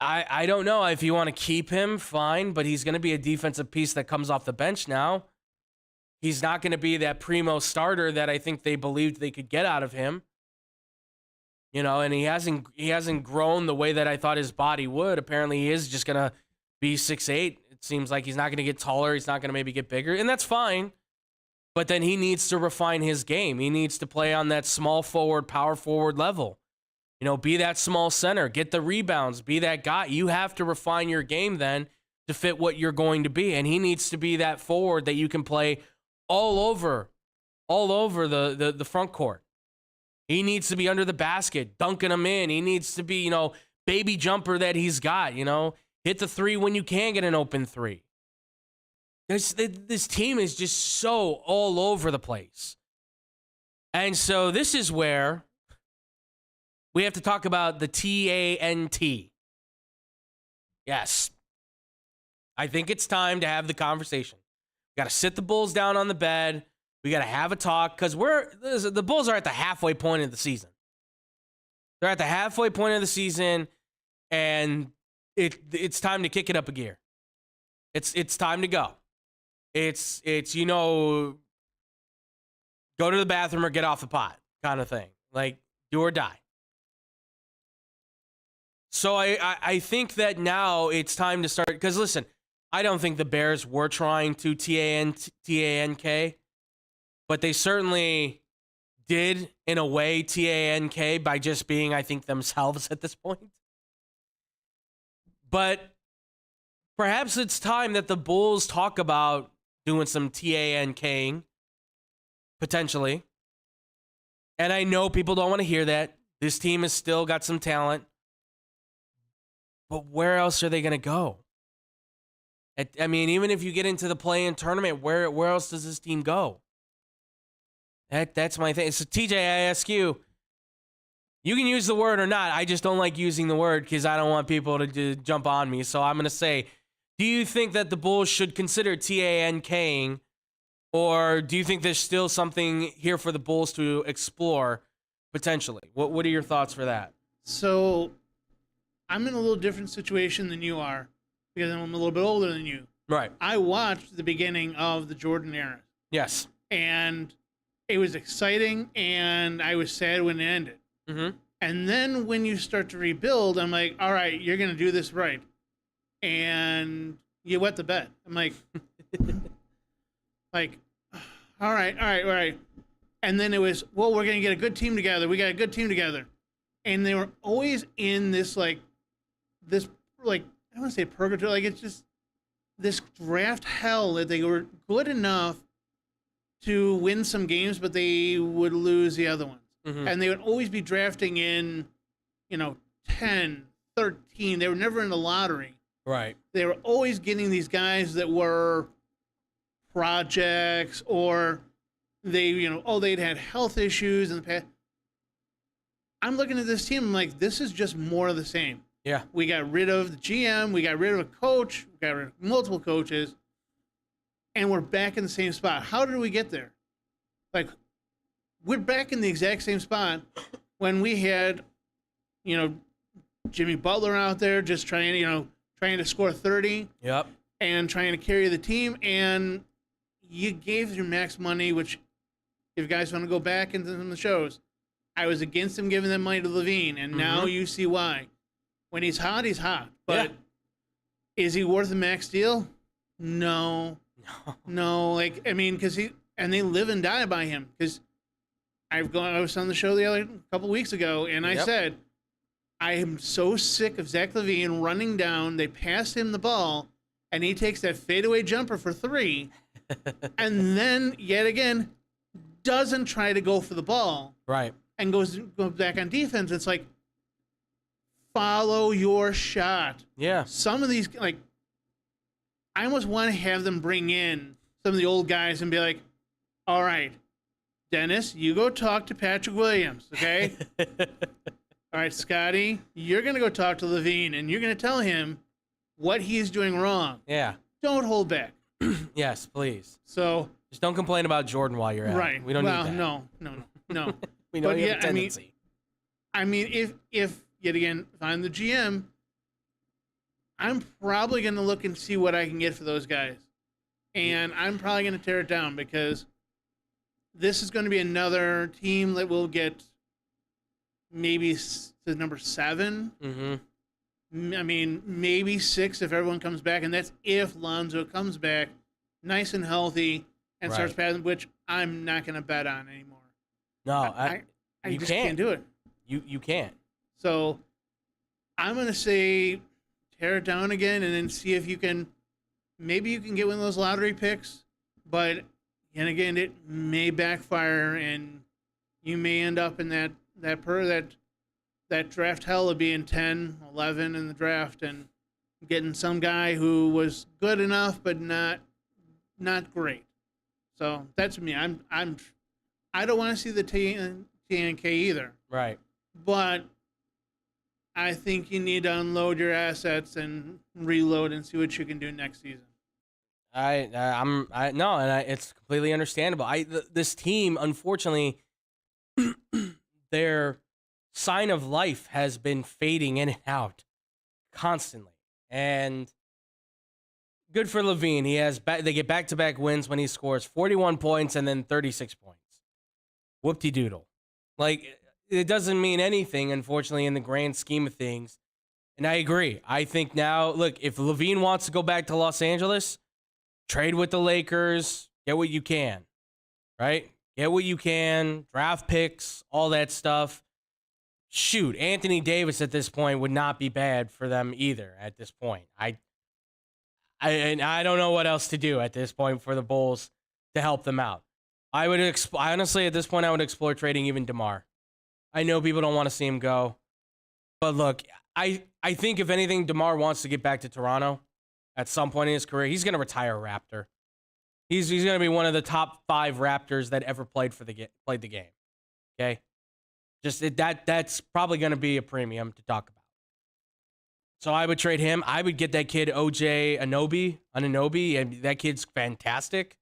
I don't know if you want to keep him, fine, but he's going to be a defensive piece that comes off the bench now. He's not going to be that primo starter that I think they believed they could get out of him. And he hasn't grown the way that I thought his body would. Apparently he is just going to be 6'8". It seems like he's not going to get taller. He's not going to maybe get bigger, and that's fine. But then he needs to refine his game. He needs to play on that small forward, power forward level. Be that small center, get the rebounds, be that guy. You have to refine your game then to fit what you're going to be. And he needs to be that forward that you can play all over the front court. He needs to be under the basket, dunking them in. He needs to be, baby jumper that he's got, hit the 3 when you can get an open 3. This team is just so all over the place. And so this is where we have to talk about the TANT. Yes. I think it's time to have the conversation. We got to sit the Bulls down on the bed. We got to have a talk because the Bulls are at the halfway point of the season. They're at the halfway point of the season, and it's time to kick it up a gear. It's time to go. It's go to the bathroom or get off the pot kind of thing. Like, do or die. So I think that now it's time to start, because listen, I don't think the Bears were trying to TANK, but they certainly did, in a way, TANK by just being, I think, themselves at this point. But perhaps it's time that the Bulls talk about doing some TANKing, potentially. And I know people don't want to hear that. This team has still got some talent. But where else are they going to go? I mean, even if you get into the play-in tournament, where else does this team go? That's my thing. So, TJ, I ask you, you can use the word or not. I just don't like using the word because I don't want people to jump on me. So I'm going to say, do you think that the Bulls should consider TANKing, or do you think there's still something here for the Bulls to explore potentially? What are your thoughts for that? So I'm in a little different situation than you are because I'm a little bit older than you. Right. I watched the beginning of the Jordan era. Yes. And it was exciting, and I was sad when it ended. Mm-hmm. And then when you start to rebuild, I'm like, all right, you're going to do this right. And you wet the bed. I'm like, all right. And then it was, well, we're going to get a good team together. We got a good team together. And they were always in this, I don't want to say purgatory, it's just this draft hell that they were good enough to win some games, but they would lose the other ones. Mm-hmm. And they would always be drafting in, 10, 13. They were never in the lottery. Right. They were always getting these guys that were projects, or they'd had health issues in the past. I'm looking at this team, I'm like, this is just more of the same. Yeah. We got rid of the GM, we got rid of a coach, we got rid of multiple coaches, and we're back in the same spot. How did we get there? We're back in the exact same spot when we had, Jimmy Butler out there just trying to score 30. Yep. And trying to carry the team, and you gave your max money, which, if you guys want to go back into some of the shows, I was against him giving that money to Levine, and now you see why. When he's hot, he's hot. But is he worth a max deal? No. Because they live and die by him. Because I was on the show a couple weeks ago, and I said, I am so sick of Zach LaVine running down. They pass him the ball, and he takes that fadeaway jumper for 3, and then, yet again, doesn't try to go for the ball. Right. And goes back on defense. It's like, follow your shot. Yeah. Some of these, I almost want to have them bring in some of the old guys and be like, all right, Dennis, you go talk to Patrick Williams, okay? All right, Scotty, you're going to go talk to Levine, and you're going to tell him what he's doing wrong. Yeah. Don't hold back. Yes, please. So just don't complain about Jordan while you're at it. We don't need that. No. We know you have a tendency. I mean, if yet again, if I'm the GM, I'm probably going to look and see what I can get for those guys. And I'm probably going to tear it down because this is going to be another team that will get maybe to number 7. Mm-hmm. I mean, maybe 6 if everyone comes back, and that's if Lonzo comes back nice and healthy and starts passing, which I'm not going to bet on anymore. No, I just can't do it. You can't. So I'm going to say tear it down again and then see if you can maybe you can get one of those lottery picks, but and again it may backfire and you may end up in that draft hell of being 10, 11 in the draft and getting some guy who was good enough but not great. So that's me. I don't want to see the TNK either. Right. But I think you need to unload your assets and reload and see what you can do next season. It's completely understandable. This team, unfortunately, their sign of life has been fading in and out constantly. And good for Levine. They get back-to-back wins when he scores 41 points and then 36 points. Whoop-de-doodle. It doesn't mean anything, unfortunately, in the grand scheme of things. And I agree. I think now, look, if Levine wants to go back to Los Angeles, trade with the Lakers, get what you can, right? Get what you can, draft picks, all that stuff. Shoot, Anthony Davis at this point would not be bad for them either at this point. I don't know what else to do at this point for the Bulls to help them out. I would honestly, at this point, I would explore trading even DeMar. I know people don't want to see him go. But look, I think if anything, DeMar wants to get back to Toronto at some point in his career. He's going to retire a Raptor. He's going to be one of the top 5 Raptors that ever played the game. Okay? That's probably going to be a premium to talk about. So I would trade him. I would get that kid OJ Anunoby, and that kid's fantastic.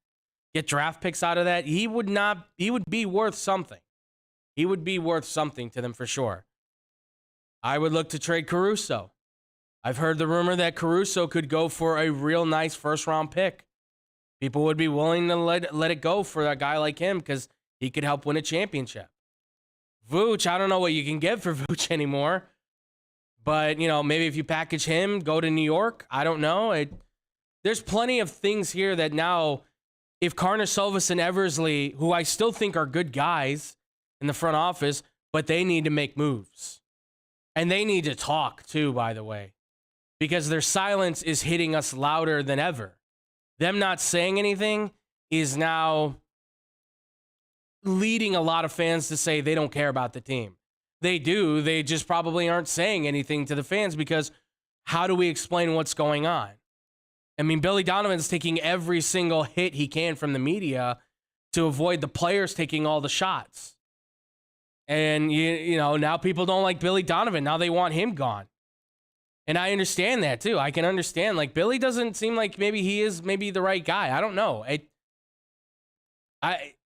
Get draft picks out of that. He would be worth something. He would be worth something to them for sure. I would look to trade Caruso. I've heard the rumor that Caruso could go for a real nice first-round pick. People would be willing to let it go for a guy like him because he could help win a championship. Vooch, I don't know what you can get for Vooch anymore. But, maybe if you package him, go to New York. I don't know. There's plenty of things here that now, if Karnisovas and Eversley, who I still think are good guys in the front office, but they need to make moves. And they need to talk too, by the way, because their silence is hitting us louder than ever. Them not saying anything is now leading a lot of fans to say they don't care about the team. They do. They just probably aren't saying anything to the fans because how do we explain what's going on? I mean, Billy Donovan's taking every single hit he can from the media to avoid the players taking all the shots. And, now people don't like Billy Donovan. Now they want him gone. And I understand that, too. I can understand. Like, Billy doesn't seem like maybe he is the right guy. I don't know.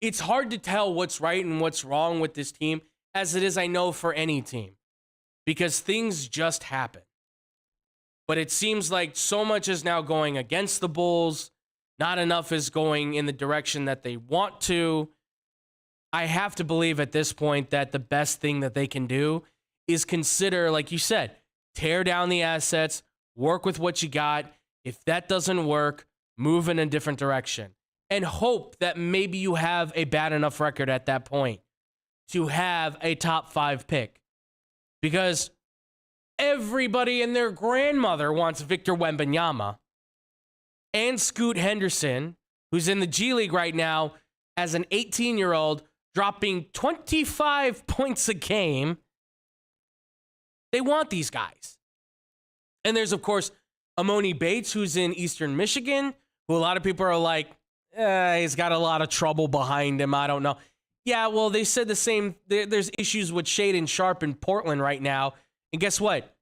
It's hard to tell what's right and what's wrong with this team, as it is, I know, for any team. Because things just happen. But it seems like so much is now going against the Bulls. Not enough is going in the direction that they want to. I have to believe at this point that the best thing that they can do is consider, like you said, tear down the assets, work with what you got. If that doesn't work, move in a different direction. And hope that maybe you have a bad enough record at that point to have a top 5 pick. Because everybody and their grandmother wants Victor Wembanyama and Scoot Henderson, who's in the G League right now as an 18-year-old, dropping 25 points a game. They want these guys. And there's, of course, Amoni Bates, who's in Eastern Michigan, who a lot of people are like, he's got a lot of trouble behind him. I don't know. Yeah, well, they said the same. There's issues with Shaedon Sharpe in Portland right now. And guess what?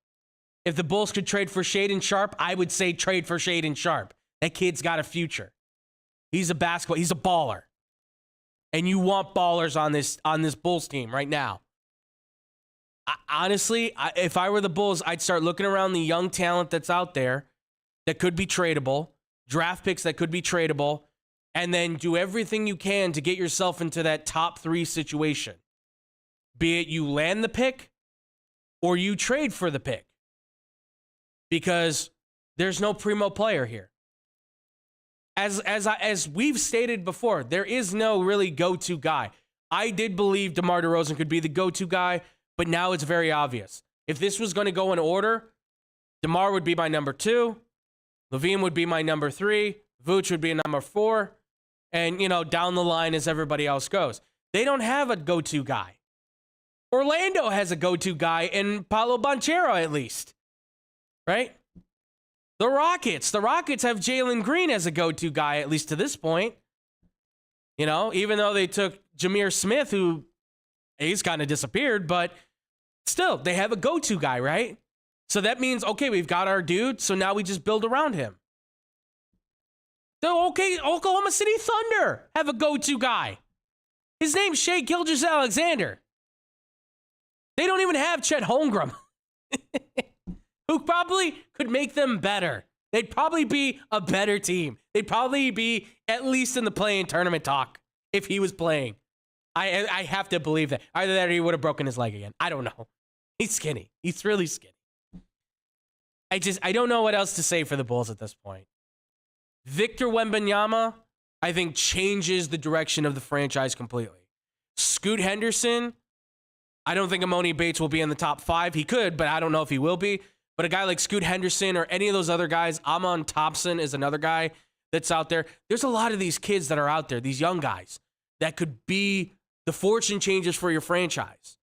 If the Bulls could trade for Shaedon Sharpe, I would say trade for Shaedon Sharpe. That kid's got a future. He's a baller. And you want ballers on this Bulls team right now. Honestly, if I were the Bulls, I'd start looking around the young talent that's out there that could be tradable, draft picks that could be tradable, and then do everything you can to get yourself into that top 3 situation. Be it you land the pick or you trade for the pick. Because there's no primo player here. As we've stated before, there is no really go-to guy. I did believe DeMar DeRozan could be the go-to guy, but now it's very obvious. If this was going to go in order, DeMar would be my number 2, LaVine would be my number 3, Vooch would be number 4, and, down the line as everybody else goes. They don't have a go-to guy. Orlando has a go-to guy in Paolo Banchero, at least. Right? The Rockets have Jalen Green as a go-to guy, at least to this point. Even though they took Jameer Smith, who he's kind of disappeared, but still, they have a go-to guy, right? So that means, okay, we've got our dude, so now we just build around him. So, okay, Oklahoma City Thunder have a go-to guy. His name's Shai Gilgeous-Alexander. They don't even have Chet Holmgren. Who probably could make them better. They'd probably be a better team. They'd probably be at least in the play-in tournament talk if he was playing. I have to believe that. Either that or he would have broken his leg again. I don't know. He's skinny. He's really skinny. I don't know what else to say for the Bulls at this point. Victor Wembanyama, I think, changes the direction of the franchise completely. Scoot Henderson, I don't think Amoni Bates will be in the top 5. He could, but I don't know if he will be. But a guy like Scoot Henderson or any of those other guys, Amon Thompson is another guy that's out there. There's a lot of these kids that are out there, these young guys, that could be the fortune changers for your franchise.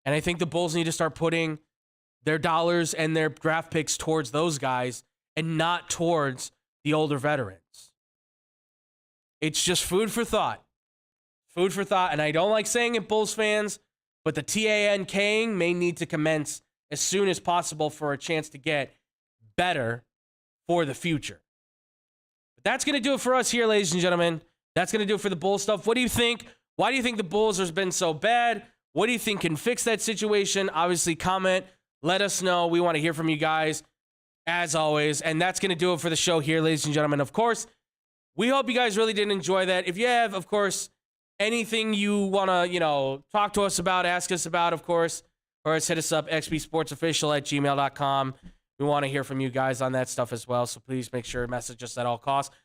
And I think the Bulls need to start putting their dollars and their draft picks towards those guys and not towards the older veterans. It's just food for thought. Food for thought. And I don't like saying it, Bulls fans, but the TANKing may need to commence as soon as possible for a chance to get better for the future. But that's going to do it for us here, ladies and gentlemen. That's going to do it for the Bulls stuff. What do you think? Why do you think the Bulls has been so bad? What do you think can fix that situation? Obviously, comment. Let us know. We want to hear from you guys, as always. And that's going to do it for the show here, ladies and gentlemen. Of course, we hope you guys really did enjoy that. If you have, of course, anything you want to, talk to us about, ask us about, of course, or hit us up, xbsportsofficial@gmail.com. We want to hear from you guys on that stuff as well, so please make sure to message us at all costs.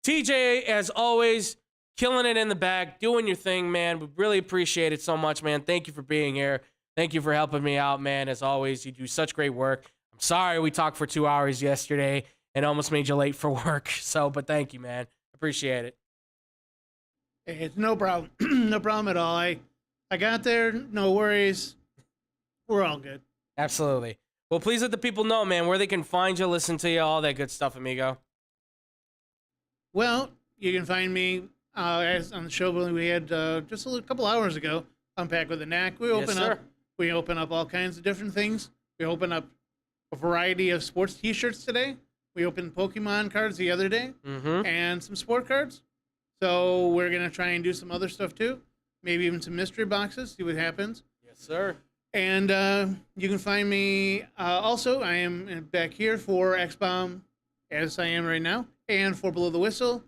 TJ, as always, killing it in the bag, doing your thing, man. We really appreciate it so much, man. Thank you for being here. Thank you for helping me out, man. As always, you do such great work. I'm sorry we talked for 2 hours yesterday and almost made you late for work. But thank you, man. Appreciate it. It's no problem. No problem at all. I got there. No worries. We're all good. Absolutely. Well, please let the people know, man, where they can find you, listen to you, all that good stuff, amigo. Well, you can find me as on the show we had just a couple hours ago. Unpack with the Knack. We open up all kinds of different things. We open up a variety of sports T-shirts today. We opened Pokemon cards the other day, and some sport cards. So we're gonna try and do some other stuff too. Maybe even some mystery boxes. See what happens. Yes, sir. And you can find me also. I am back here for X-Bomb, as I am right now, and for Below the Whistle.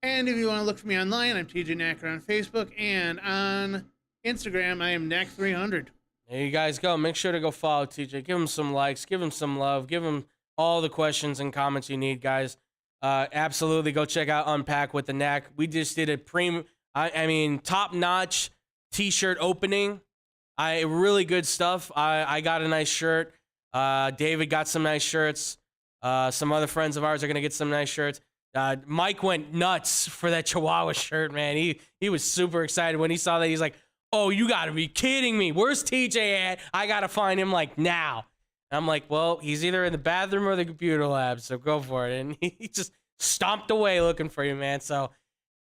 And if you want to look for me online, I'm TJ Knacker on Facebook, and on Instagram, I am Knack300. There you guys go. Make sure to go follow TJ. Give him some likes. Give him some love. Give him all the questions and comments you need, guys. Absolutely, go check out Unpack with the Knack. We just did a top-notch T-shirt opening. Really good stuff. I got a nice shirt. David got some nice shirts. Some other friends of ours are going to get some nice shirts. Mike went nuts for that Chihuahua shirt, man. He was super excited when he saw that. He's like, oh, you got to be kidding me. Where's TJ at? I got to find him, now. And I'm like, well, he's either in the bathroom or the computer lab, so go for it. And he just stomped away looking for you, man. So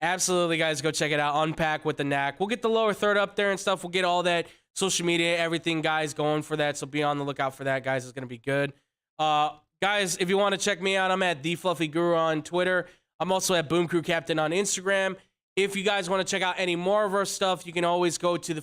absolutely, guys, go check it out. Unpack with the Knack. We'll get the lower third up there and stuff. We'll get all that social media, everything, guys, going for that. So be on the lookout for that, guys. It's going to be good. Guys, if you want to check me out, I'm at The Fluffy Guru on Twitter. I'm also at Boom Crew Captain on Instagram. If you guys want to check out any more of our stuff, you can always go to the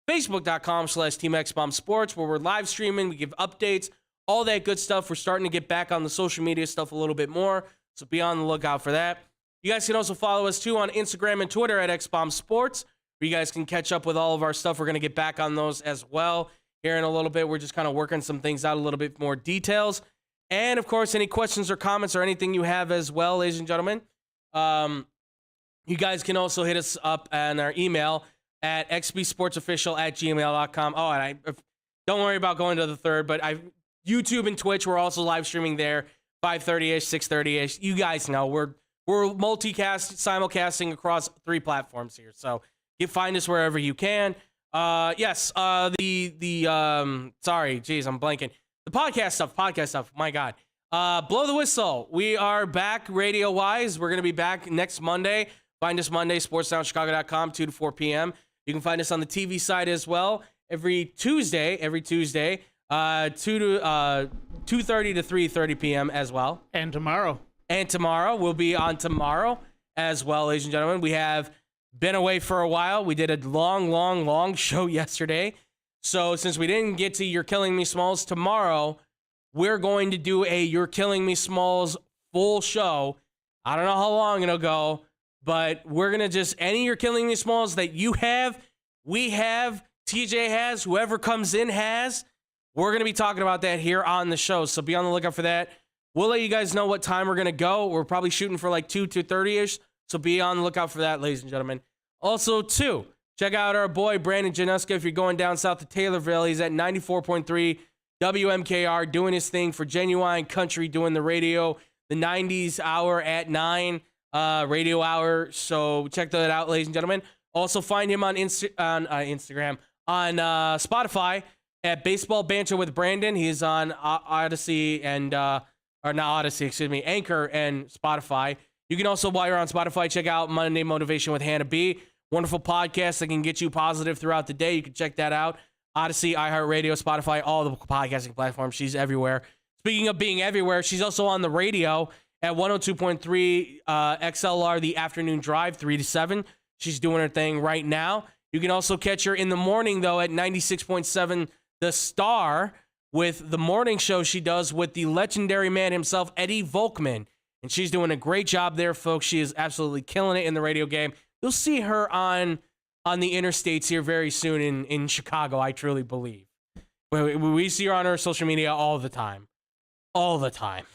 Facebook.com/Team X-Bomb Sports, where we're live streaming. We give updates, all that good stuff. We're starting to get back on the social media stuff a little bit more, so be on the lookout for that. You guys can also follow us, too, on Instagram and Twitter at X-Bomb Sports, where you guys can catch up with all of our stuff. We're going to get back on those as well here in a little bit. We're just kind of working some things out, a little bit more details. And, of course, any questions or comments or anything you have as well, ladies and gentlemen, you guys can also hit us up on our email at xbsportsofficial@gmail.com. Oh, and don't worry about going to the third, but YouTube and Twitch, we're also live streaming there, 5:30-ish, 6:30-ish. You guys know we're simulcasting across 3 platforms here. So you find us wherever you can. Sorry, geez, I'm blanking. The podcast stuff, my God. Blow the Whistle. We are back radio-wise. We're going to be back next Monday. Find us Monday, sportsdownchicago.com, 2 to 4 p.m. You can find us on the TV side as well every Tuesday, 2:30 to 3:30 p.m. as well. And tomorrow. We'll be on tomorrow as well, ladies and gentlemen. We have been away for a while. We did a long show yesterday. So since we didn't get to You're Killing Me Smalls tomorrow, we're going to do a You're Killing Me Smalls full show. I don't know how long it'll go, but we're going to just, any You're Killing Me Smalls that you have, we have, TJ has, whoever comes in has, we're going to be talking about that here on the show. So be on the lookout for that. We'll let you guys know what time we're going to go. We're probably shooting for 2 to 30-ish. So be on the lookout for that, ladies and gentlemen. Also, 2, check out our boy Brandon Januska if you're going down south to Taylorville. He's at 94.3 WMKR doing his thing for Genuine Country, doing the radio, the 90s hour at 9, radio hour. So check that out, ladies and gentlemen. Also find him on Instagram, on Spotify at Baseball Banter with Brandon. He's on Odyssey and, or not Odyssey, excuse me, Anchor and Spotify. You can also, while you're on Spotify, check out Monday Motivation with Hannah B. Wonderful podcast that can get you positive throughout the day. You can check that out. Odyssey, iHeartRadio, Spotify, all the podcasting platforms. She's everywhere. Speaking of being everywhere, she's also on the radio at 102.3 XLR, the afternoon drive, 3 to 7. She's doing her thing right now. You can also catch her in the morning, though, at 96.7 The Star with the morning show she does with the legendary man himself, Eddie Volkman. And she's doing a great job there, folks. She is absolutely killing it in the radio game. You'll see her on the interstates here very soon in Chicago, I truly believe. We see her on her social media all the time. All the time.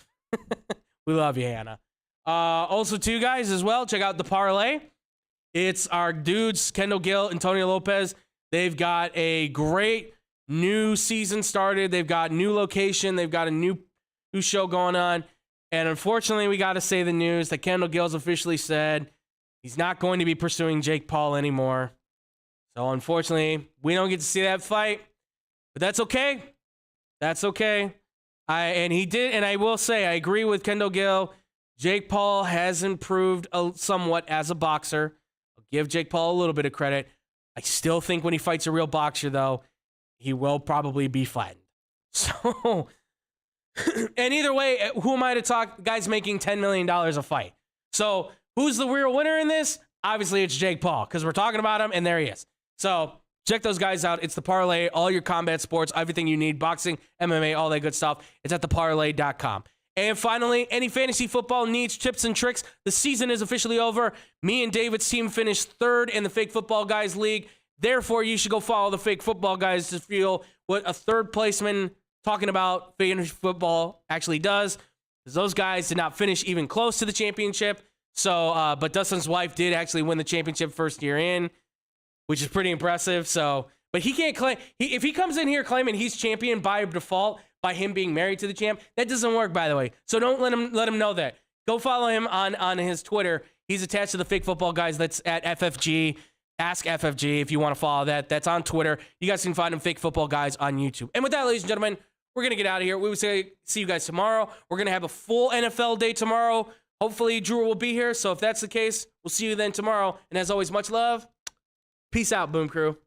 We love you, Hannah. Also, too, guys, as well, check out The Parlay. It's our dudes, Kendall Gill and Tony Lopez. They've got a great new season started. They've got new location. They've got a new show going on. And unfortunately, we got to say the news that Kendall Gill's officially said he's not going to be pursuing Jake Paul anymore. So unfortunately, we don't get to see that fight. But that's okay. That's okay. I will say, I agree with Kendall Gill. Jake Paul has improved somewhat as a boxer. I'll give Jake Paul a little bit of credit. I still think when he fights a real boxer, though, he will probably be flattened. So, and either way, who am I to talk? The guy's making $10 million a fight. So, who's the real winner in this? Obviously, it's Jake Paul, because we're talking about him, and there he is. So, check those guys out. It's The Parlay, all your combat sports, everything you need, boxing, MMA, all that good stuff. It's at theparlay.com. And finally, any fantasy football needs, tips, and tricks, the season is officially over. Me and David's team finished 3rd in the Fake Football Guys League. Therefore, you should go follow the Fake Football Guys to feel what a third placeman talking about fantasy football actually does. Because those guys did not finish even close to the championship. So, but Dustin's wife did actually win the championship first year in, which is pretty impressive. So, but he can't claim, if he comes in here claiming he's champion by default, by him being married to the champ, that doesn't work, by the way. So don't let him know that. Go follow him on his Twitter. He's attached to the Fake Football Guys. That's at FFG. Ask FFG if you want to follow that. That's on Twitter. You guys can find him, Fake Football Guys, on YouTube. And with that, ladies and gentlemen, we're going to get out of here. We will see you guys tomorrow. We're going to have a full NFL day tomorrow. Hopefully, Drew will be here. So if that's the case, we'll see you then tomorrow. And as always, much love. Peace out, Boom Crew.